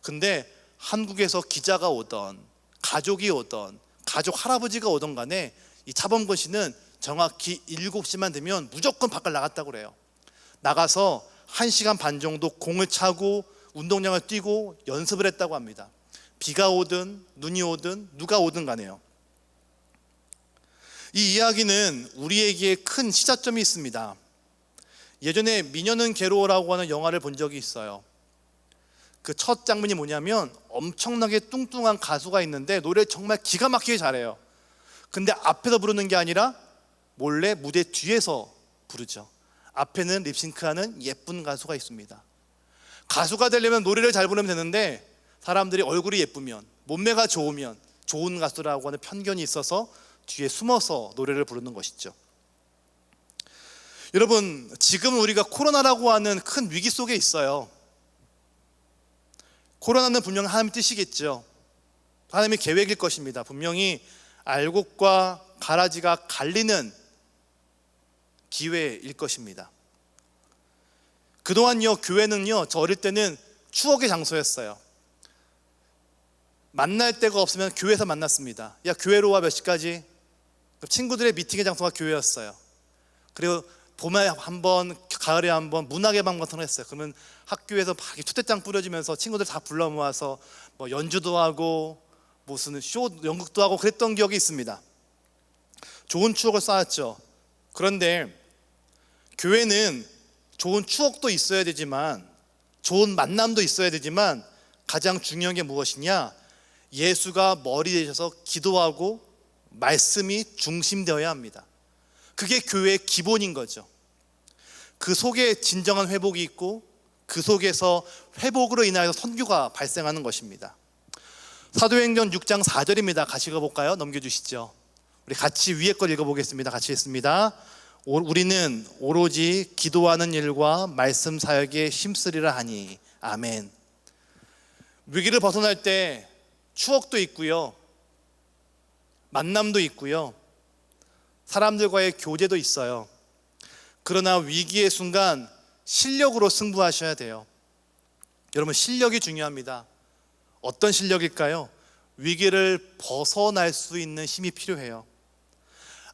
근데 한국에서 기자가 오던, 가족이 오던, 가족 할아버지가 오던 간에 이 차범근 씨는 정확히 7시만 되면 무조건 밖을 나갔다고 그래요. 나가서 1시간 반 정도 공을 차고 운동량을 뛰고 연습을 했다고 합니다. 비가 오든 눈이 오든 누가 오든 간에요. 이 이야기는 우리에게 큰 시사점이 있습니다. 예전에 미녀는 괴로워라고 하는 영화를 본 적이 있어요. 그 첫 장면이 뭐냐면 엄청나게 뚱뚱한 가수가 있는데 노래 정말 기가 막히게 잘해요. 근데 앞에서 부르는 게 아니라 몰래 무대 뒤에서 부르죠. 앞에는 립싱크하는 예쁜 가수가 있습니다. 가수가 되려면 노래를 잘 부르면 되는데 사람들이 얼굴이 예쁘면, 몸매가 좋으면 좋은 가수라고 하는 편견이 있어서 뒤에 숨어서 노래를 부르는 것이죠. 여러분, 지금 우리가 코로나라고 하는 큰 위기 속에 있어요. 코로나는 분명 하나님의 뜻이겠죠. 하나님의 계획일 것입니다. 분명히 알곡과 가라지가 갈리는 기회일 것입니다. 그동안요, 교회는요, 저 어릴 때는 추억의 장소였어요. 만날 데가 없으면 교회에서 만났습니다. 야, 교회로 와, 몇 시까지? 친구들의 미팅의 장소가 교회였어요. 그리고 봄에 한번 가을에 한번 문화개방 같은 거 했어요. 그러면 학교에서 막 초대장 뿌려주면서 친구들 다 불러 모아서 뭐 연주도 하고 무슨 쇼 연극도 하고 그랬던 기억이 있습니다. 좋은 추억을 쌓았죠. 그런데 교회는 좋은 추억도 있어야 되지만 좋은 만남도 있어야 되지만 가장 중요한 게 무엇이냐? 예수가 머리 되셔서 기도하고 말씀이 중심되어야 합니다. 그게 교회의 기본인 거죠. 그 속에 진정한 회복이 있고 그 속에서 회복으로 인하여서 선교가 발생하는 것입니다. 사도행전 6장 4절입니다. 같이 읽어볼까요? 넘겨주시죠. 우리 같이 위에 걸 읽어보겠습니다. 같이 읽습니다. 우리는 오로지 기도하는 일과 말씀 사역에 힘쓰리라 하니 아멘. 위기를 벗어날 때 추억도 있고요, 만남도 있고요, 사람들과의 교제도 있어요. 그러나 위기의 순간 실력으로 승부하셔야 돼요. 여러분, 실력이 중요합니다. 어떤 실력일까요? 위기를 벗어날 수 있는 힘이 필요해요.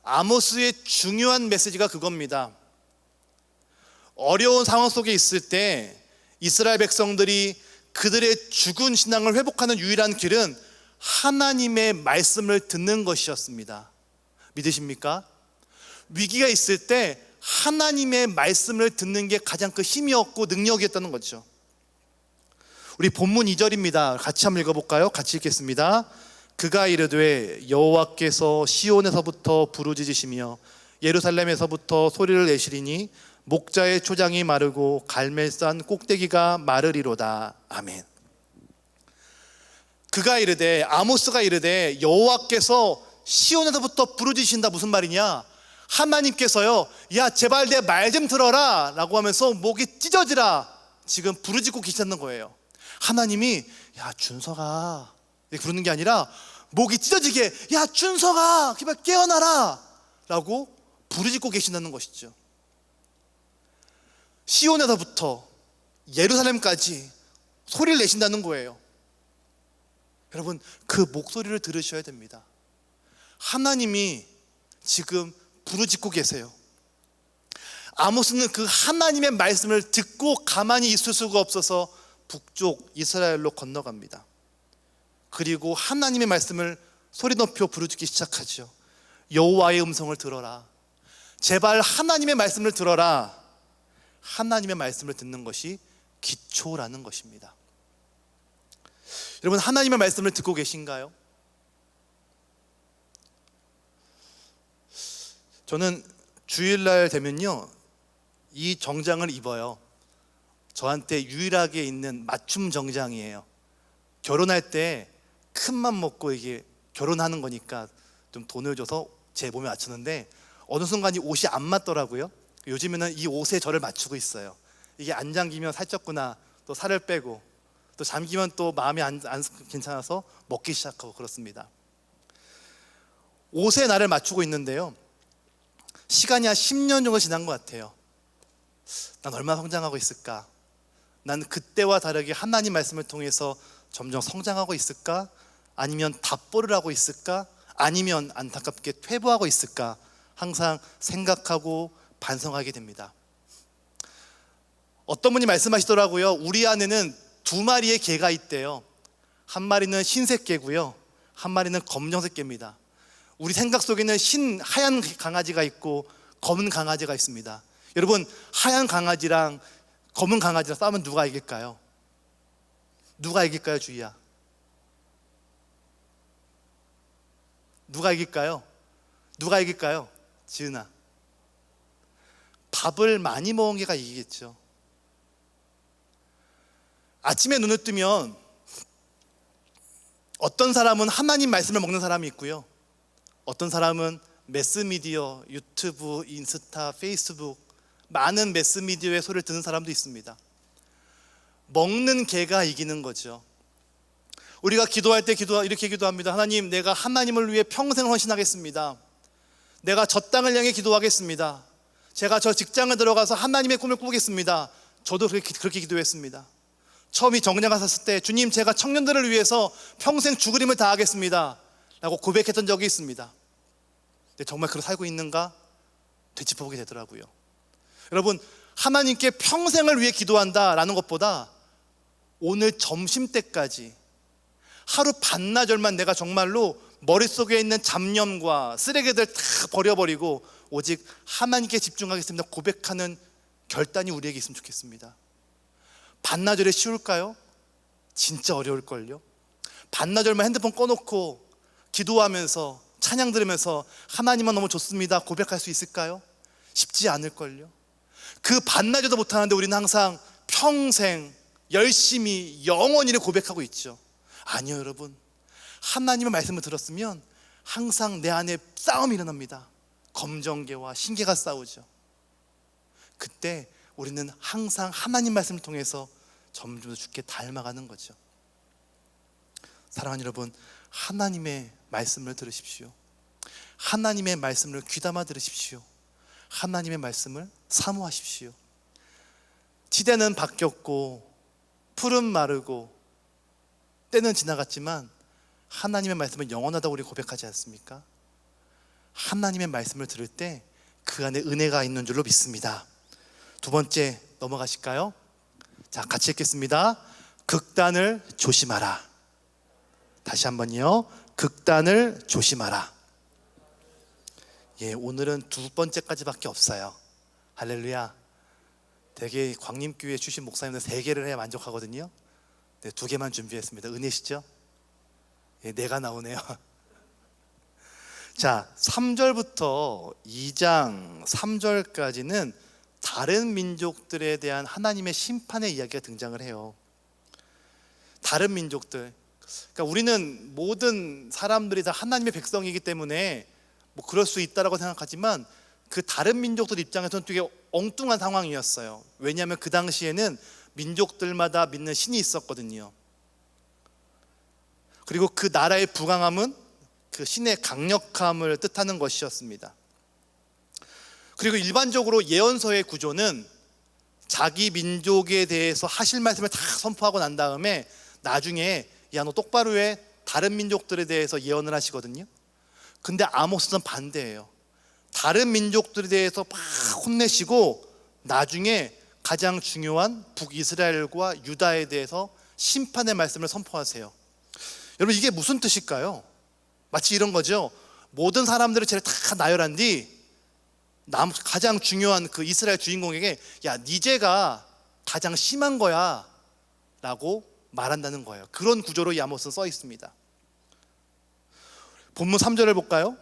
아모스의 중요한 메시지가 그겁니다. 어려운 상황 속에 있을 때 이스라엘 백성들이 그들의 죽은 신앙을 회복하는 유일한 길은 하나님의 말씀을 듣는 것이었습니다. 믿으십니까? 위기가 있을 때 하나님의 말씀을 듣는 게 가장 큰 힘이었고 능력이었다는 거죠. 우리 본문 2절입니다. 같이 한번 읽어볼까요? 같이 읽겠습니다. 그가 이르되 여호와께서 시온에서부터 부르짖으시며 예루살렘에서부터 소리를 내시리니 목자의 초장이 마르고 갈멜산 꼭대기가 마르리로다. 아멘. 그가 이르되, 아모스가 이르되 여호와께서 시온에서부터 부르짖으신다. 무슨 말이냐? 하나님께서요, 야 제발 내 말 좀 들어라 라고 하면서 목이 찢어지라 지금 부르짖고 계시다는 거예요. 하나님이 야 준서가 이렇게 부르는 게 아니라 목이 찢어지게 야 준서가 제발 깨어나라 라고 부르짖고 계신다는 것이죠. 시온에서부터 예루살렘까지 소리를 내신다는 거예요. 여러분, 그 목소리를 들으셔야 됩니다. 하나님이 지금 부르짖고 계세요. 아모스는 그 하나님의 말씀을 듣고 가만히 있을 수가 없어서 북쪽 이스라엘로 건너갑니다. 그리고 하나님의 말씀을 소리 높여 부르짖기 시작하죠. 여호와의 음성을 들어라. 제발 하나님의 말씀을 들어라. 하나님의 말씀을 듣는 것이 기초라는 것입니다. 여러분, 하나님의 말씀을 듣고 계신가요? 저는 주일날 되면요 이 정장을 입어요. 저한테 유일하게 있는 맞춤 정장이에요. 결혼할 때 큰맘 먹고 이게 결혼하는 거니까 좀 돈을 줘서 제 몸에 맞추는데 어느 순간 이 옷이 안 맞더라고요. 요즘에는 이 옷에 저를 맞추고 있어요. 이게 안 잠기면 살쪘구나, 또 살을 빼고, 또 잠기면 또 마음이 안 괜찮아서 먹기 시작하고 그렇습니다. 옷에 나를 맞추고 있는데요, 시간이 한 10년 정도 지난 것 같아요. 난 얼마나 성장하고 있을까? 난 그때와 다르게 하나님 말씀을 통해서 점점 성장하고 있을까? 아니면 답보를 하고 있을까? 아니면 안타깝게 퇴보하고 있을까? 항상 생각하고 반성하게 됩니다. 어떤 분이 말씀하시더라고요. 우리 안에는 두 마리의 개가 있대요. 한 마리는 흰색 개고요, 한 마리는 검정색 개입니다. 우리 생각 속에는 하얀 강아지가 있고 검은 강아지가 있습니다. 여러분, 하얀 강아지랑 검은 강아지랑 싸우면 누가 이길까요? 누가 이길까요, 주희야? 누가 이길까요? 누가 이길까요? 지은아. 밥을 많이 먹은 개가 이기겠죠. 아침에 눈을 뜨면 어떤 사람은 하나님 말씀을 먹는 사람이 있고요, 어떤 사람은 매스미디어, 유튜브, 인스타, 페이스북 많은 매스미디어의 소리를 듣는 사람도 있습니다. 먹는 개가 이기는 거죠. 우리가 기도할 때 이렇게 기도합니다. 하나님, 내가 하나님을 위해 평생 헌신하겠습니다. 내가 저 땅을 향해 기도하겠습니다. 제가 저 직장에 들어가서 하나님의 꿈을 꾸겠습니다. 저도 그렇게 기도했습니다. 처음에 정년가 샀을 때 주님, 제가 청년들을 위해서 평생 죽을 힘을 다하겠습니다 라고 고백했던 적이 있습니다. 근데 정말 그렇게 살고 있는가 되짚어보게 되더라고요. 여러분, 하나님께 평생을 위해 기도한다라는 것보다 오늘 점심때까지 하루 반나절만 내가 정말로 머릿속에 있는 잡념과 쓰레기들 다 버려버리고 오직 하나님께 집중하겠습니다 고백하는 결단이 우리에게 있으면 좋겠습니다. 반나절에 쉬울까요? 진짜 어려울걸요. 반나절만 핸드폰 꺼놓고 기도하면서 찬양 들으면서 하나님은 너무 좋습니다 고백할 수 있을까요? 쉽지 않을걸요. 그 반나절도 못하는데 우리는 항상 평생 열심히 영원히를 고백하고 있죠. 아니요 여러분, 하나님의 말씀을 들었으면 항상 내 안에 싸움이 일어납니다. 검정개와 신개가 싸우죠. 그때 우리는 항상 하나님 말씀을 통해서 점점 더 주께 닮아가는 거죠. 사랑하는 여러분, 하나님의 말씀을 들으십시오. 하나님의 말씀을 귀담아 들으십시오. 하나님의 말씀을 사모하십시오. 시대는 바뀌었고 풀은 마르고 때는 지나갔지만 하나님의 말씀은 영원하다고 우리 고백하지 않습니까? 하나님의 말씀을 들을 때 그 안에 은혜가 있는 줄로 믿습니다. 두 번째 넘어가실까요? 자, 같이 읽겠습니다. 극단을 조심하라. 다시 한번요. 극단을 조심하라. 예, 오늘은 두 번째까지밖에 없어요. 할렐루야. 되게 광림교회 출신 목사님들 3개를 해야 만족하거든요. 네, 2개만 준비했습니다. 은혜시죠? 예, 내가 나오네요. 자, 3절부터 2장 3절까지는 다른 민족들에 대한 하나님의 심판의 이야기가 등장을 해요. 다른 민족들, 그러니까 우리는 모든 사람들이 다 하나님의 백성이기 때문에 뭐 그럴 수 있다라고 생각하지만 그 다른 민족들 입장에서는 되게 엉뚱한 상황이었어요. 왜냐하면 그 당시에는 민족들마다 믿는 신이 있었거든요. 그리고 그 나라의 부강함은 그 신의 강력함을 뜻하는 것이었습니다. 그리고 일반적으로 예언서의 구조는 자기 민족에 대해서 하실 말씀을 다 선포하고 난 다음에 나중에 야, 너 똑바로 해, 다른 민족들에 대해서 예언을 하시거든요. 근데 아모스는 반대예요. 다른 민족들에 대해서 막 혼내시고 나중에 가장 중요한 북이스라엘과 유다에 대해서 심판의 말씀을 선포하세요. 여러분, 이게 무슨 뜻일까요? 마치 이런 거죠. 모든 사람들을 쟤를 다 나열한 뒤 가장 중요한 그 이스라엘 주인공에게 야, 네 죄가 가장 심한 거야 라고 말한다는 거예요. 그런 구조로 이 아모스는 써 있습니다. 본문 3절을 볼까요?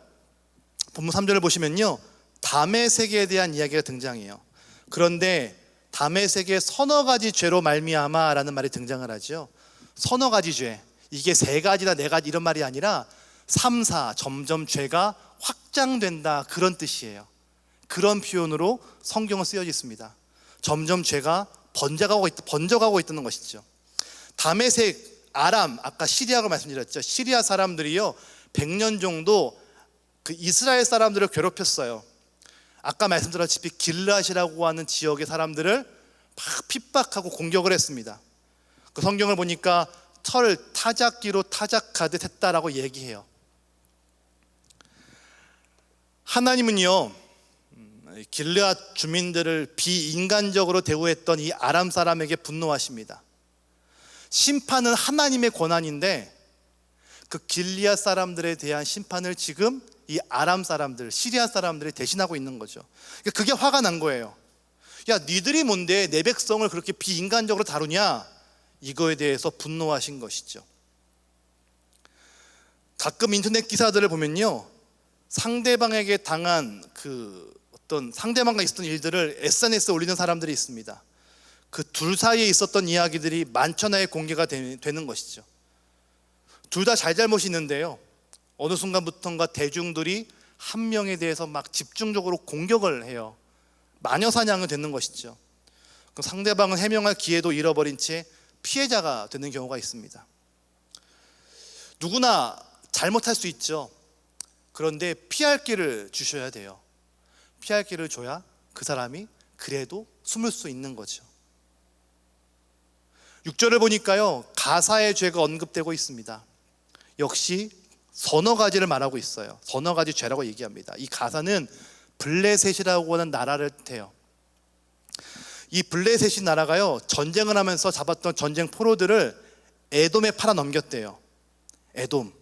본문 3절을 보시면요, 다메섹에 대한 이야기가 등장해요. 그런데 다메섹의 서너 가지 죄로 말미암아 라는 말이 등장을 하죠. 서너 가지 죄, 이게 3가지나 4가지 이런 말이 아니라 3, 4 점점 죄가 확장된다, 그런 뜻이에요. 그런 표현으로 성경은 쓰여져 있습니다. 점점 죄가 번져가고 있다는 것이죠. 다메섹, 아람, 아까 시리아라고 말씀드렸죠. 시리아 사람들이요 100년 정도 그 이스라엘 사람들을 괴롭혔어요. 아까 말씀드렸다시피 길앗이라고 하는 지역의 사람들을 막 핍박하고 공격을 했습니다. 그 성경을 보니까 철 타작기로 타작하듯 했다라고 얘기해요. 하나님은요 길앗 주민들을 비인간적으로 대우했던 이 아람 사람에게 분노하십니다. 심판은 하나님의 권한인데 그 길앗 사람들에 대한 심판을 지금 이 아람 사람들, 시리아 사람들이 대신하고 있는 거죠. 그게 화가 난 거예요. 야, 니들이 뭔데 내 백성을 그렇게 비인간적으로 다루냐? 이거에 대해서 분노하신 것이죠. 가끔 인터넷 기사들을 보면요, 상대방에게 당한 그 어떤 상대방과 있었던 일들을 SNS에 올리는 사람들이 있습니다. 그 둘 사이에 있었던 이야기들이 만천하에 공개가 되는 것이죠. 둘 다 잘잘못이 있는데요, 어느 순간부터인가 대중들이 한 명에 대해서 막 집중적으로 공격을 해요. 마녀 사냥이 되는 것이죠. 그럼 상대방은 해명할 기회도 잃어버린 채 피해자가 되는 경우가 있습니다. 누구나 잘못할 수 있죠. 그런데 피할 길을 주셔야 돼요. 피할 길을 줘야 그 사람이 그래도 숨을 수 있는 거죠. 6절을 보니까요, 가사의 죄가 언급되고 있습니다. 역시 서너 가지를 말하고 있어요. 서너 가지 죄라고 얘기합니다. 이 가사는 블레셋이라고 하는 나라를 뜻해요. 이 블레셋이 나라가요 전쟁을 하면서 잡았던 전쟁 포로들을 에돔에 팔아 넘겼대요. 에돔.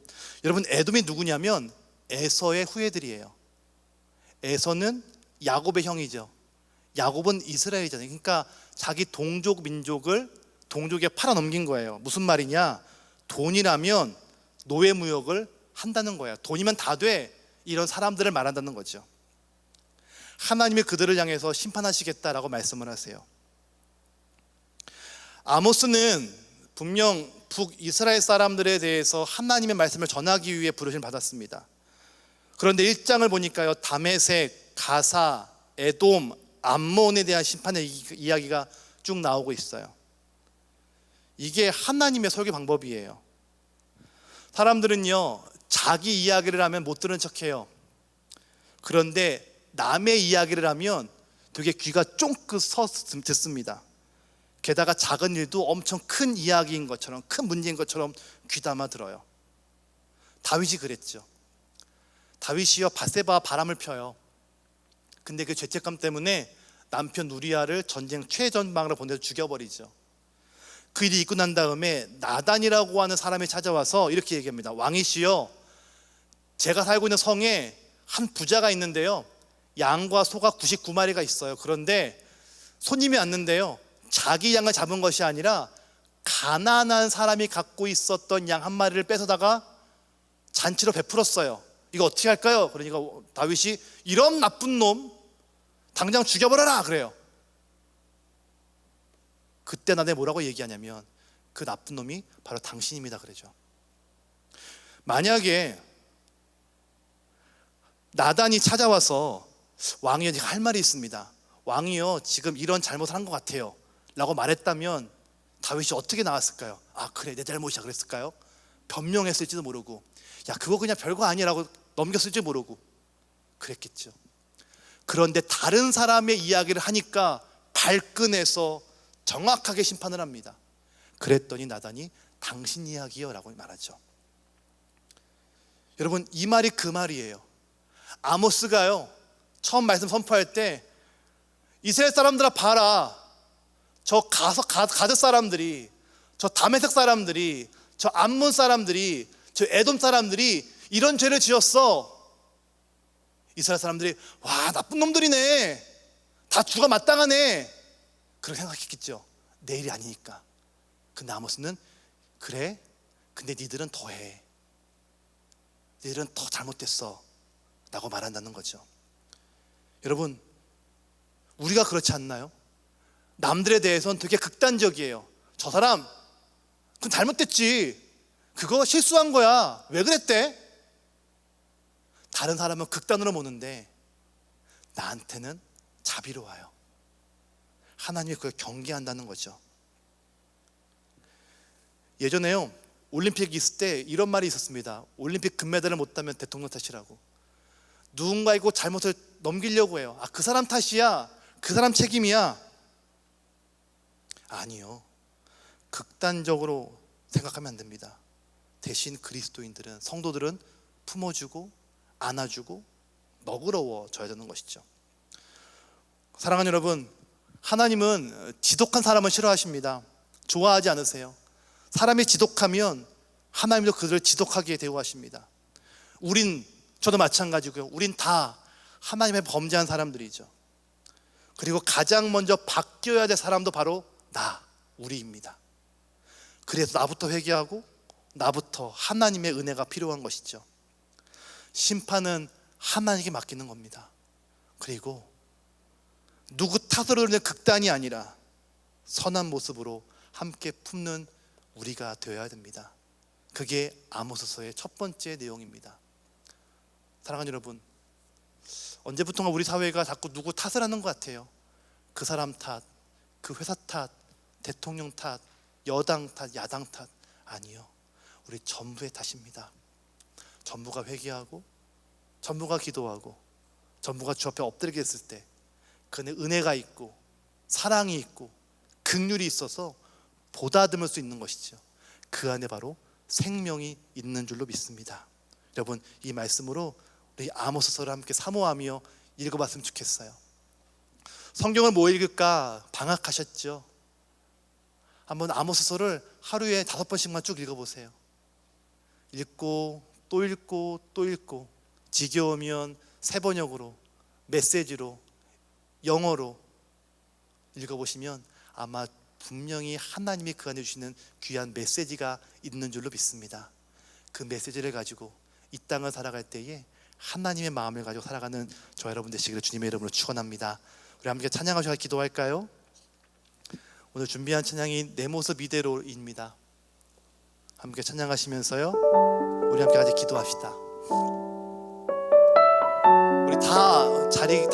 여러분 에돔이 누구냐면 에서의 후예들이에요. 에서는 야곱의 형이죠. 야곱은 이스라엘이잖아요. 그러니까 자기 동족 민족을 동족에 팔아 넘긴 거예요. 무슨 말이냐? 돈이라면 노예 무역을 한다는 거야. 돈이면 다 돼. 이런 사람들을 말한다는 거죠. 하나님이 그들을 향해서 심판하시겠다라고 말씀을 하세요. 아모스는 분명 북이스라엘 사람들에 대해서 하나님의 말씀을 전하기 위해 부르심을 받았습니다. 그런데 1장을 보니까요, 다메섹, 가사, 에돔, 암몬에 대한 심판의 이야기가 쭉 나오고 있어요. 이게 하나님의 설교 방법이에요. 사람들은요, 자기 이야기를 하면 못 들은 척해요. 그런데 남의 이야기를 하면 되게 귀가 쫑긋 서 듣습니다. 게다가 작은 일도 엄청 큰 이야기인 것처럼, 큰 문제인 것처럼 귀담아 들어요. 다윗이 그랬죠. 다윗이요, 밧세바와 바람을 펴요. 근데 그 죄책감 때문에 남편 우리아를 전쟁 최전방으로 보내서 죽여버리죠. 그 일이 있고 난 다음에 나단이라고 하는 사람이 찾아와서 이렇게 얘기합니다. 왕이시여, 제가 살고 있는 성에 한 부자가 있는데요, 양과 소가 99마리가 있어요. 그런데 손님이 왔는데요, 자기 양을 잡은 것이 아니라 가난한 사람이 갖고 있었던 양 한 마리를 뺏어다가 잔치로 베풀었어요. 이거 어떻게 할까요? 그러니까 다윗이 이런 나쁜 놈 당장 죽여버려라 그래요. 그때 나한테 뭐라고 얘기하냐면 그 나쁜 놈이 바로 당신입니다 그러죠. 만약에 나단이 찾아와서 왕이요, 제가 할 말이 있습니다. 왕이요, 지금 이런 잘못을 한 것 같아요 라고 말했다면 다윗이 어떻게 나왔을까요? 아 그래, 내 잘못이야 그랬을까요? 변명했을지도 모르고, 야 그거 그냥 별거 아니라고 넘겼을지 모르고 그랬겠죠. 그런데 다른 사람의 이야기를 하니까 발끈해서 정확하게 심판을 합니다. 그랬더니 나단이 당신 이야기요 라고 말하죠. 여러분, 이 말이 그 말이에요. 아모스가요, 처음 말씀 선포할 때 이스라엘 사람들아 봐라, 저 가드 사람들이, 저 다메섹 사람들이, 저 암몬 사람들이, 저 에돔 사람들이 이런 죄를 지었어. 이스라엘 사람들이 와 나쁜 놈들이네, 다 죽어 마땅하네 그렇게 생각했겠죠. 내일이 아니니까. 근데 아모스는 그래, 근데 니들은 더해, 니들은 더 잘못됐어 라고 말한다는 거죠. 여러분, 우리가 그렇지 않나요? 남들에 대해서는 되게 극단적이에요. 저 사람 그건 잘못됐지, 그거 실수한 거야, 왜 그랬대? 다른 사람은 극단으로 보는데 나한테는 자비로워요. 하나님이 그걸 경계한다는 거죠. 예전에요, 올림픽이 있을 때 이런 말이 있었습니다. 올림픽 금메달을 못 따면 대통령 탓이라고. 누군가의 그 잘못을 넘기려고 해요. 아, 그 사람 탓이야, 그 사람 책임이야. 아니요, 극단적으로 생각하면 안 됩니다. 대신 그리스도인들은, 성도들은 품어주고 안아주고 너그러워져야 되는 것이죠. 사랑하는 여러분, 하나님은 지독한 사람을 싫어하십니다. 좋아하지 않으세요. 사람이 지독하면 하나님도 그들을 지독하게 대우하십니다. 저도 마찬가지고요. 우린 다 하나님의 범죄한 사람들이죠. 그리고 가장 먼저 바뀌어야 될 사람도 바로 우리입니다. 그래서 나부터 회개하고 나부터 하나님의 은혜가 필요한 것이죠. 심판은 하나님께 맡기는 겁니다. 그리고 누구 탓으로 그냥 극단이 아니라 선한 모습으로 함께 품는 우리가 되어야 됩니다. 그게 아모스서의 첫 번째 내용입니다. 사랑하는 여러분, 언제부턴가 우리 사회가 자꾸 누구 탓을 하는 것 같아요. 그 사람 탓, 그 회사 탓, 대통령 탓, 여당 탓, 야당 탓. 아니요, 우리 전부의 탓입니다. 전부가 회개하고 전부가 기도하고 전부가 주 앞에 엎드리게 했을 때 그는 은혜가 있고 사랑이 있고 긍휼이 있어서 보다듬을 수 있는 것이죠. 그 안에 바로 생명이 있는 줄로 믿습니다. 여러분, 이 말씀으로 우리 아모스서를 함께 사모하며 읽어봤으면 좋겠어요. 성경을 뭐 읽을까 방학하셨죠? 한번 아모스서를 하루에 5번씩만 쭉 읽어보세요. 읽고 또 읽고 또 읽고, 지겨우면 새 번역으로, 메시지로, 영어로 읽어보시면 아마 분명히 하나님이 그 안에 주시는 귀한 메시지가 있는 줄로 믿습니다. 그 메시지를 가지고 이 땅을 살아갈 때에 하나님의 마음을 가지고 살아가는 저 여러분 되시기를 주님의 이름으로 축원합니다. 우리 함께 찬양하셔서 기도할까요? 오늘 준비한 찬양이 내 모습 이대로입니다. 함께 찬양하시면서요, 우리 함께 같이 기도합시다. 우리 다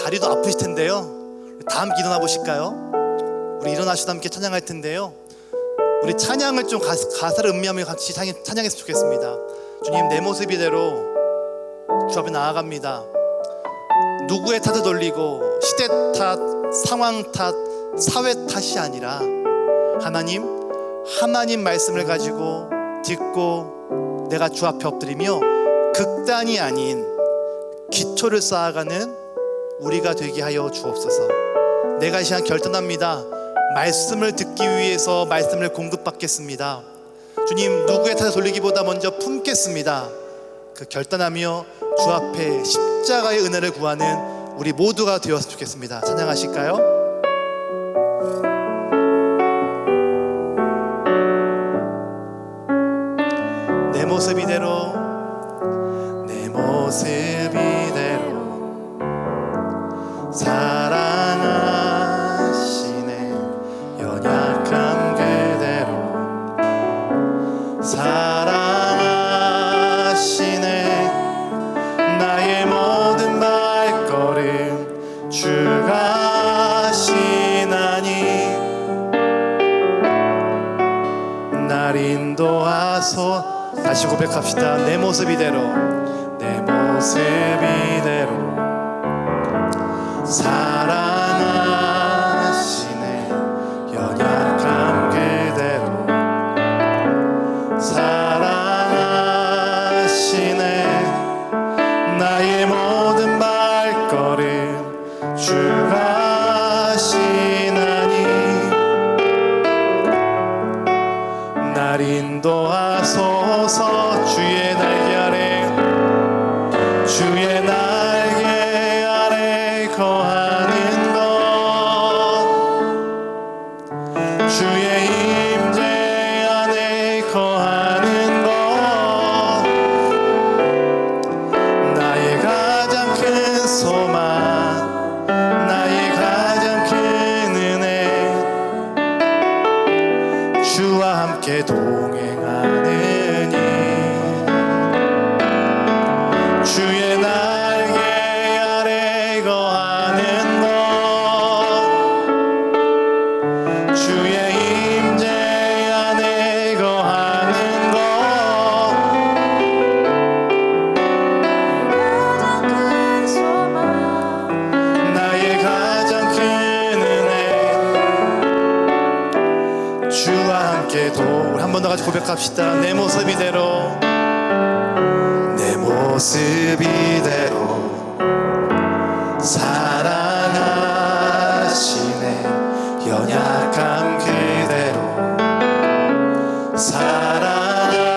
다리도 아프실 텐데요, 다 함께 일어나 보실까요? 우리 일어나시다 함께 찬양할 텐데요, 우리 찬양을 좀 가사를 음미하며 같이 찬양했으면 좋겠습니다. 주님, 내 모습 이대로 주 앞에 나아갑니다. 누구의 탓을 돌리고 시대 탓, 상황 탓, 사회 탓이 아니라 하나님 말씀을 가지고 듣고 내가 주 앞에 엎드리며 극단이 아닌 기초를 쌓아가는 우리가 되게 하여 주옵소서. 내가 이 시간 결단합니다. 말씀을 듣기 위해서 말씀을 공급받겠습니다. 주님, 누구의 탓을 돌리기보다 먼저 품겠습니다. 그 결단하며 주 앞에 십자가의 은혜를 구하는 우리 모두가 되었으면 좋겠습니다. 찬양하실까요? 내 모습 이대로, 내 모습 이대로 사랑하시네. 연약함 그대로 사랑하시네. 나의 모든 발걸음 주가 하시나니 날 인도하소. 다시 고백합시다. 내 모습 이대로, 내 모습 이대로 사랑하시네. 연약함 그대로 사랑하시네. 나의 모든 발걸음 주가 하시나니 날 인도하소서. 주의 날개 아래, 주의 날개 아래 거하는 것, 주의 임재 안에 거하는 것, 나의 가장 큰 소망, 나의 가장 큰 은혜, 주와 함께 동행하는 주의 날개 아래 거하는 것, 주의 임재 안에 거하는 것, 나의 가장 큰 은혜, 주와 함께 우리 한 번 더 같이 고백합시다. 내 모습 이대로, 내 모습 이대로 사랑하시네. 연약함 그대로 사랑하시네.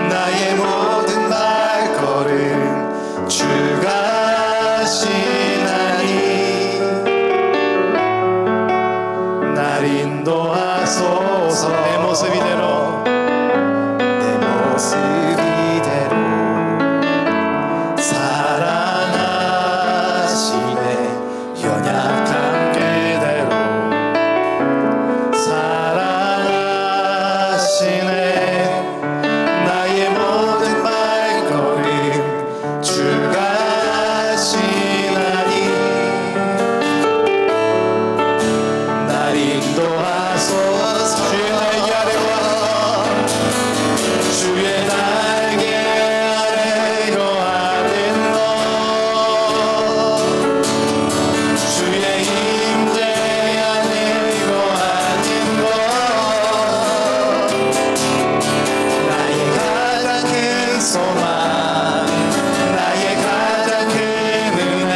나의 모든 발걸음 주가 하시나니 날 인도하소서. 내 모습 이대로, 내 모습 이대로 사랑하시네. 연약함 그대로 사랑하시네. 나의 모든 발걸음 주가 하시나니 날 인도하소서. 주의 날개 아래 주의 날개 아래 거하는 것, 주의 임재 안에 거하는 것, 나의 가장 큰 소망, 나의 가장 큰 은혜,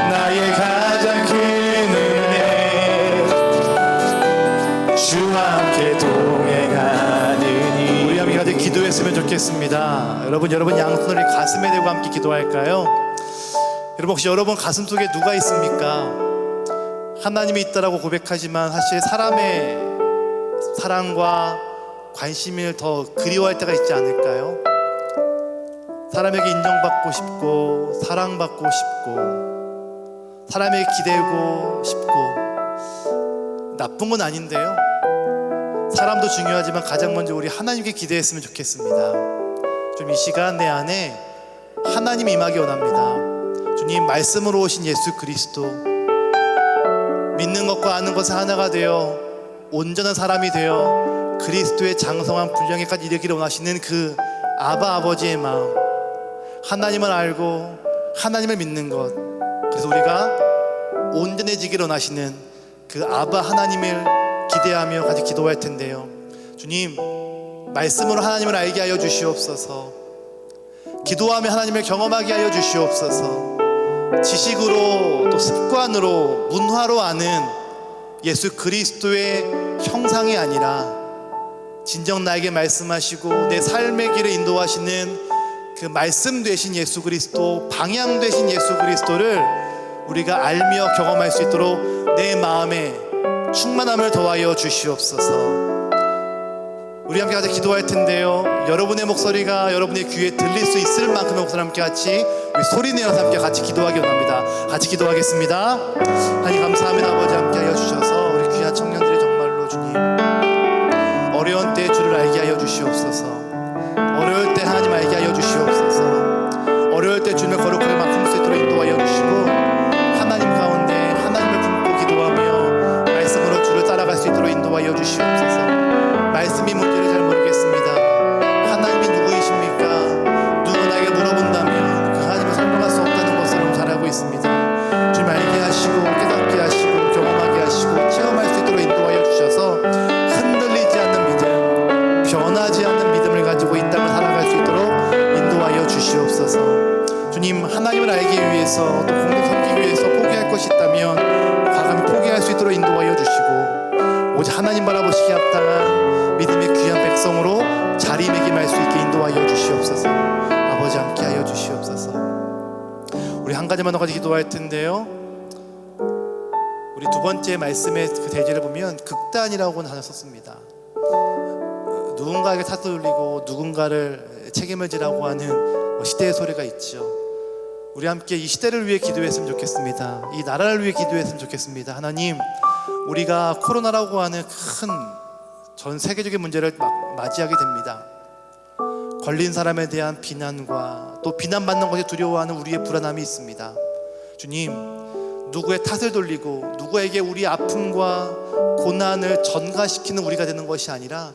나의 가장 큰 은혜 주와 함께 동행하느니. 우리 함께 같이 기도했으면 좋겠습니다. 여러분 양손을 가슴에 대고 함께 기도할까요? 여러분 혹시 여러분 가슴 속에 누가 있습니까? 하나님이 있다라고 고백하지만 사실 사람의 사랑과 관심을 더 그리워할 때가 있지 않을까요? 사람에게 인정받고 싶고 사랑받고 싶고 사람에게 기대고 싶고 나쁜 건 아닌데요. 사람도 중요하지만 가장 먼저 우리 하나님께 기대했으면 좋겠습니다. 좀 이 시간 내 안에 하나님이 임하기 원합니다. 주님 말씀으로 오신 예수 그리스도, 믿는 것과 아는 것은 하나가 되어 온전한 사람이 되어 그리스도의 장성한 분량에까지 이르기를 원하시는 그 아바 아버지의 마음, 하나님을 알고 하나님을 믿는 것, 그래서 우리가 온전해지기를 원하시는 그 아바 하나님을 기대하며 같이 기도할 텐데요. 주님 말씀으로 하나님을 알게 하여 주시옵소서. 기도하며 하나님을 경험하게 하여 주시옵소서. 지식으로 또 습관으로 문화로 아는 예수 그리스도의 형상이 아니라 진정 나에게 말씀하시고 내 삶의 길을 인도하시는 그 말씀 되신 예수 그리스도, 방향 되신 예수 그리스도를 우리가 알며 경험할 수 있도록 내 마음에 충만함을 더하여 주시옵소서. 우리 함께 같이 기도할 텐데요. 여러분의 목소리가 여러분의 귀에 들릴 수 있을 만큼의 목소리 함께 같이 우리 소리 내어서 함께 같이 기도하기 원합니다. 같이 기도하겠습니다. 하나님 감사합니다. 아버지 함께 하여 주셔서 우리 귀한 청년들이 정말로 주님 어려운 때 주를 알게 하여 주시옵소서. 어려울 때 하나님 알게 하여 주시옵소서. 어려울 때 주님의 거룩하게 막 품수 있도록 인도하여 주시고 하나님 가운데 하나님을 품고 기도하며 말씀으로 주를 따라갈 수 있도록 인도하여 주시옵소서. 말씀이 문제를 잘 모르겠습니다. 하나님이 누구이십니까? 누구 나에게 물어본다면 그 하나님을 설명할 수 없다는 것을 잘 알고 있습니다. 주님 알게 하시고 깨닫게 하시고 경험하게 하시고 체험할 수 있도록 인도하여 주셔서 흔들리지 않는 믿음, 변하지 않는 믿음을 가지고 이 땅을 살아갈 수 있도록 인도하여 주시옵소서. 주님 하나님을 알기 위해서 또 공동 섬기기 위해서 포기할 것이 있다면 과감히 포기할 수 있도록 인도하여 주시고 오직 하나님 바라보시기에 합당한 믿음의 귀한 백성으로 자리매김할 수 있게 인도하여 주시옵소서. 아버지 함께 하여 주시옵소서. 우리 한 가지만 더 가지 기도할 텐데요. 우리 두 번째 말씀의 그 대제를 보면 극단이라고 단어 썼습니다. 누군가에게 탓을 돌리고 누군가를 책임을 지라고 하는 시대의 소리가 있죠. 우리 함께 이 시대를 위해 기도했으면 좋겠습니다. 이 나라를 위해 기도했으면 좋겠습니다. 하나님, 우리가 코로나라고 하는 큰 전 세계적인 문제를 맞이하게 됩니다. 걸린 사람에 대한 비난과 또 비난받는 것에 두려워하는 우리의 불안함이 있습니다. 주님, 누구의 탓을 돌리고 누구에게 우리의 아픔과 고난을 전가시키는 우리가 되는 것이 아니라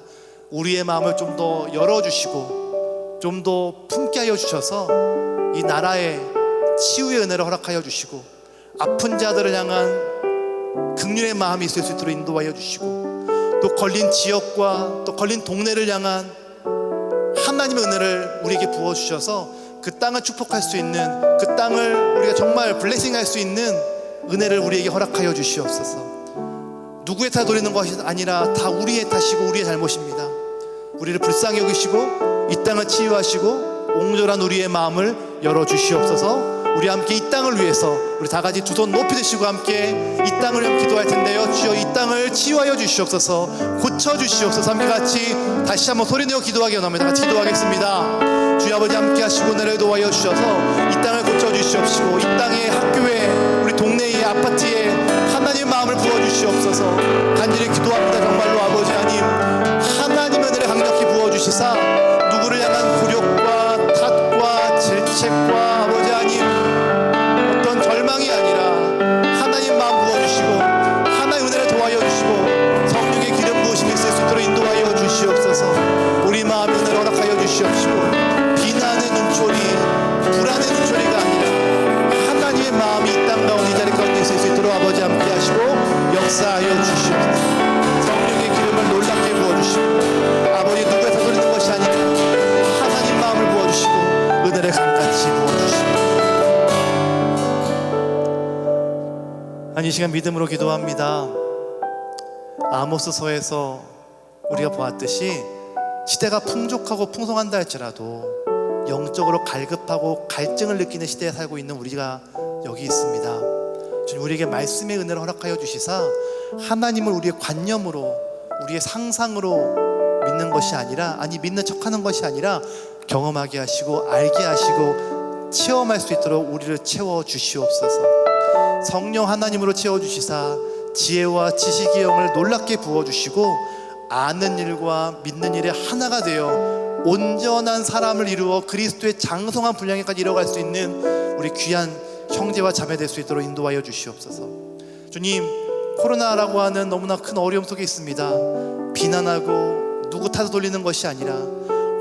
우리의 마음을 좀 더 열어주시고 좀 더 품게 하여 주셔서 이 나라에 치유의 은혜를 허락하여 주시고 아픈 자들을 향한 긍휼의 마음이 있을 수 있도록 인도하여 주시고 또 걸린 지역과 또 걸린 동네를 향한 하나님의 은혜를 우리에게 부어주셔서 그 땅을 축복할 수 있는, 그 땅을 우리가 정말 블레싱할 수 있는 은혜를 우리에게 허락하여 주시옵소서. 누구의 탓 돌리는 것이 아니라 다 우리의 탓이고 우리의 잘못입니다. 우리를 불쌍히 여기시고 이 땅을 치유하시고 옹졸한 우리의 마음을 열어주시옵소서. 우리 함께 이 땅을 위해서 우리 다 같이 두 손 높이 드시고 함께 이 땅을 위해 기도할 텐데요. 주여 이 땅을 치유하여 주시옵소서. 고쳐주시옵소서. 함께 같이 다시 한번 소리내어 기도하기 원합니다. 같이 기도하겠습니다. 주여 아버지 함께 하시고 은혜를 도와여 주셔서 이 땅을 고쳐주시옵시고 이 땅의 학교에 우리 동네의 아파트에 하나님의 마음을 부어주시옵소서. 간절히 기도합니다. 정말로 아버지 하나님, 하나님의 은혜를 강력히 부어주시사 누구를 향한 굴욕과 탓과 질책과 아버지 하나님 어떤 절망이 아니라 하나님 마음 부어주시고 하나님 은혜를 도와여 주시고 성령의 기름 부으심이 있을 수 있도록 인도하여 주시옵소서. 우리 마음의 은혜를 허락하여 주시옵시고 비난의 눈초리, 불안의 눈초리가 아니라 하나님의 마음이 이 땅 가운데 이 자리 가운데 있을 수 있도록 아버지 함께 하시고 역사하여 주시옵소서. 성령의 기름을 놀랍게 부어주시고 아버지 누구에 다돌리는 것이 아니라 하나님 마음을 부어주시고 은혜를 강같이 부어주시고 이 시간 믿음으로 기도합니다. 아모스서에서 우리가 보았듯이 시대가 풍족하고 풍성한다 할지라도 영적으로 갈급하고 갈증을 느끼는 시대에 살고 있는 우리가 여기 있습니다. 주님, 우리에게 말씀의 은혜를 허락하여 주시사 하나님을 우리의 관념으로, 우리의 상상으로 믿는 것이 아니라, 믿는 척하는 것이 아니라 경험하게 하시고 알게 하시고 체험할 수 있도록 우리를 채워 주시옵소서. 성령 하나님으로 채워 주시사 지혜와 지식의 영을 놀랍게 부어 주시고 아는 일과 믿는 일에 하나가 되어 온전한 사람을 이루어 그리스도의 장성한 분량에까지 이뤄갈 수 있는 우리 귀한 형제와 자매 될 수 있도록 인도하여 주시옵소서. 주님, 코로나라고 하는 너무나 큰 어려움 속에 있습니다. 비난하고 누구 탓을 돌리는 것이 아니라,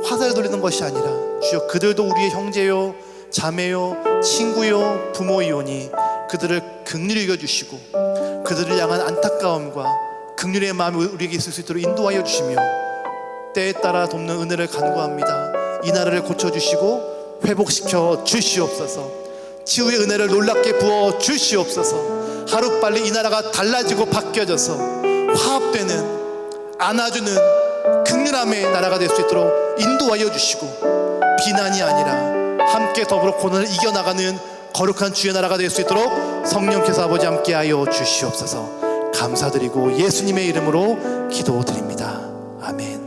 화살을 돌리는 것이 아니라, 주여 그들도 우리의 형제요 자매요 친구요 부모이오니 그들을 긍휼히 여겨주시고 그들을 향한 안타까움과 긍휼의 마음이 우리에게 있을 수 있도록 인도하여 주시며 때에 따라 돕는 은혜를 간구합니다. 이 나라를 고쳐주시고 회복시켜 주시옵소서. 치유의 은혜를 놀랍게 부어 주시옵소서. 하루빨리 이 나라가 달라지고 바뀌어져서 화합되는, 안아주는 긍휼함의 나라가 될 수 있도록 인도하여 주시고 비난이 아니라 함께 더불어 고난을 이겨나가는 거룩한 주의 나라가 될 수 있도록 성령께서 아버지 함께하여 주시옵소서. 감사드리고 예수님의 이름으로 기도드립니다. 아멘.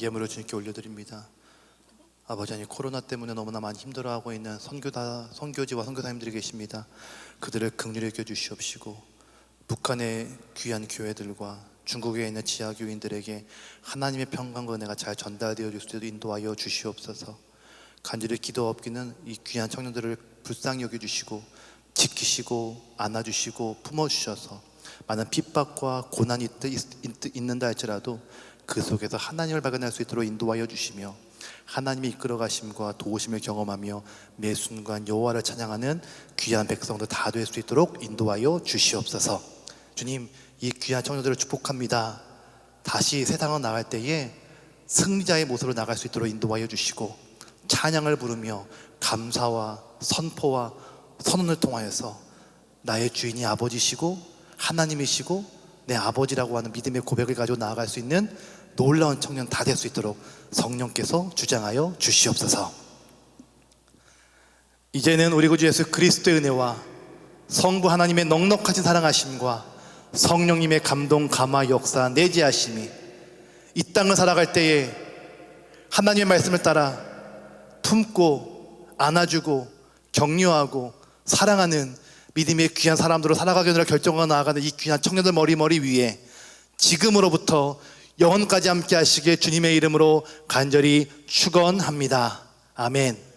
예물을 주님께 올려드립니다. 아버지, 코로나 때문에 너무나 많이 힘들어하고 있는 선교지와 선교사님들이 계십니다. 그들을 긍휼히 여겨주시옵시고 북한의 귀한 교회들과 중국에 있는 지하교인들에게 하나님의 평강과 은혜가 잘 전달되어 줄 수 있도록 인도하여 주시옵소서. 간절히 기도하옵기는 이 귀한 청년들을 불쌍히 여겨주시고 지키시고 안아주시고 품어주셔서 많은 핍박과 고난이 있는다 할지라도 그 속에서 하나님을 발견할 수 있도록 인도하여 주시며 하나님의 이끌어 가심과 도우심을 경험하며 매 순간 여호와를 찬양하는 귀한 백성들 다 될 수 있도록 인도하여 주시옵소서. 주님, 이 귀한 청년들을 축복합니다. 다시 세상을 나갈 때에 승리자의 모습으로 나갈 수 있도록 인도하여 주시고 찬양을 부르며 감사와 선포와 선언을 통하여서 나의 주인이 아버지시고 하나님이시고 내 아버지라고 하는 믿음의 고백을 가지고 나아갈 수 있는 놀라운 청년 다 될 수 있도록 성령께서 주장하여 주시옵소서. 이제는 우리 구주 예수 그리스도의 은혜와 성부 하나님의 넉넉하신 사랑하심과 성령님의 감동, 감화, 역사, 내재하심이 이 땅을 살아갈 때에 하나님의 말씀을 따라 품고 안아주고 격려하고 사랑하는 믿음의 귀한 사람들로 살아가기 위해 결정하고 나아가는 이 귀한 청년들 머리 위에 지금으로부터 영원까지 함께 하시길 주님의 이름으로 간절히 축원합니다. 아멘.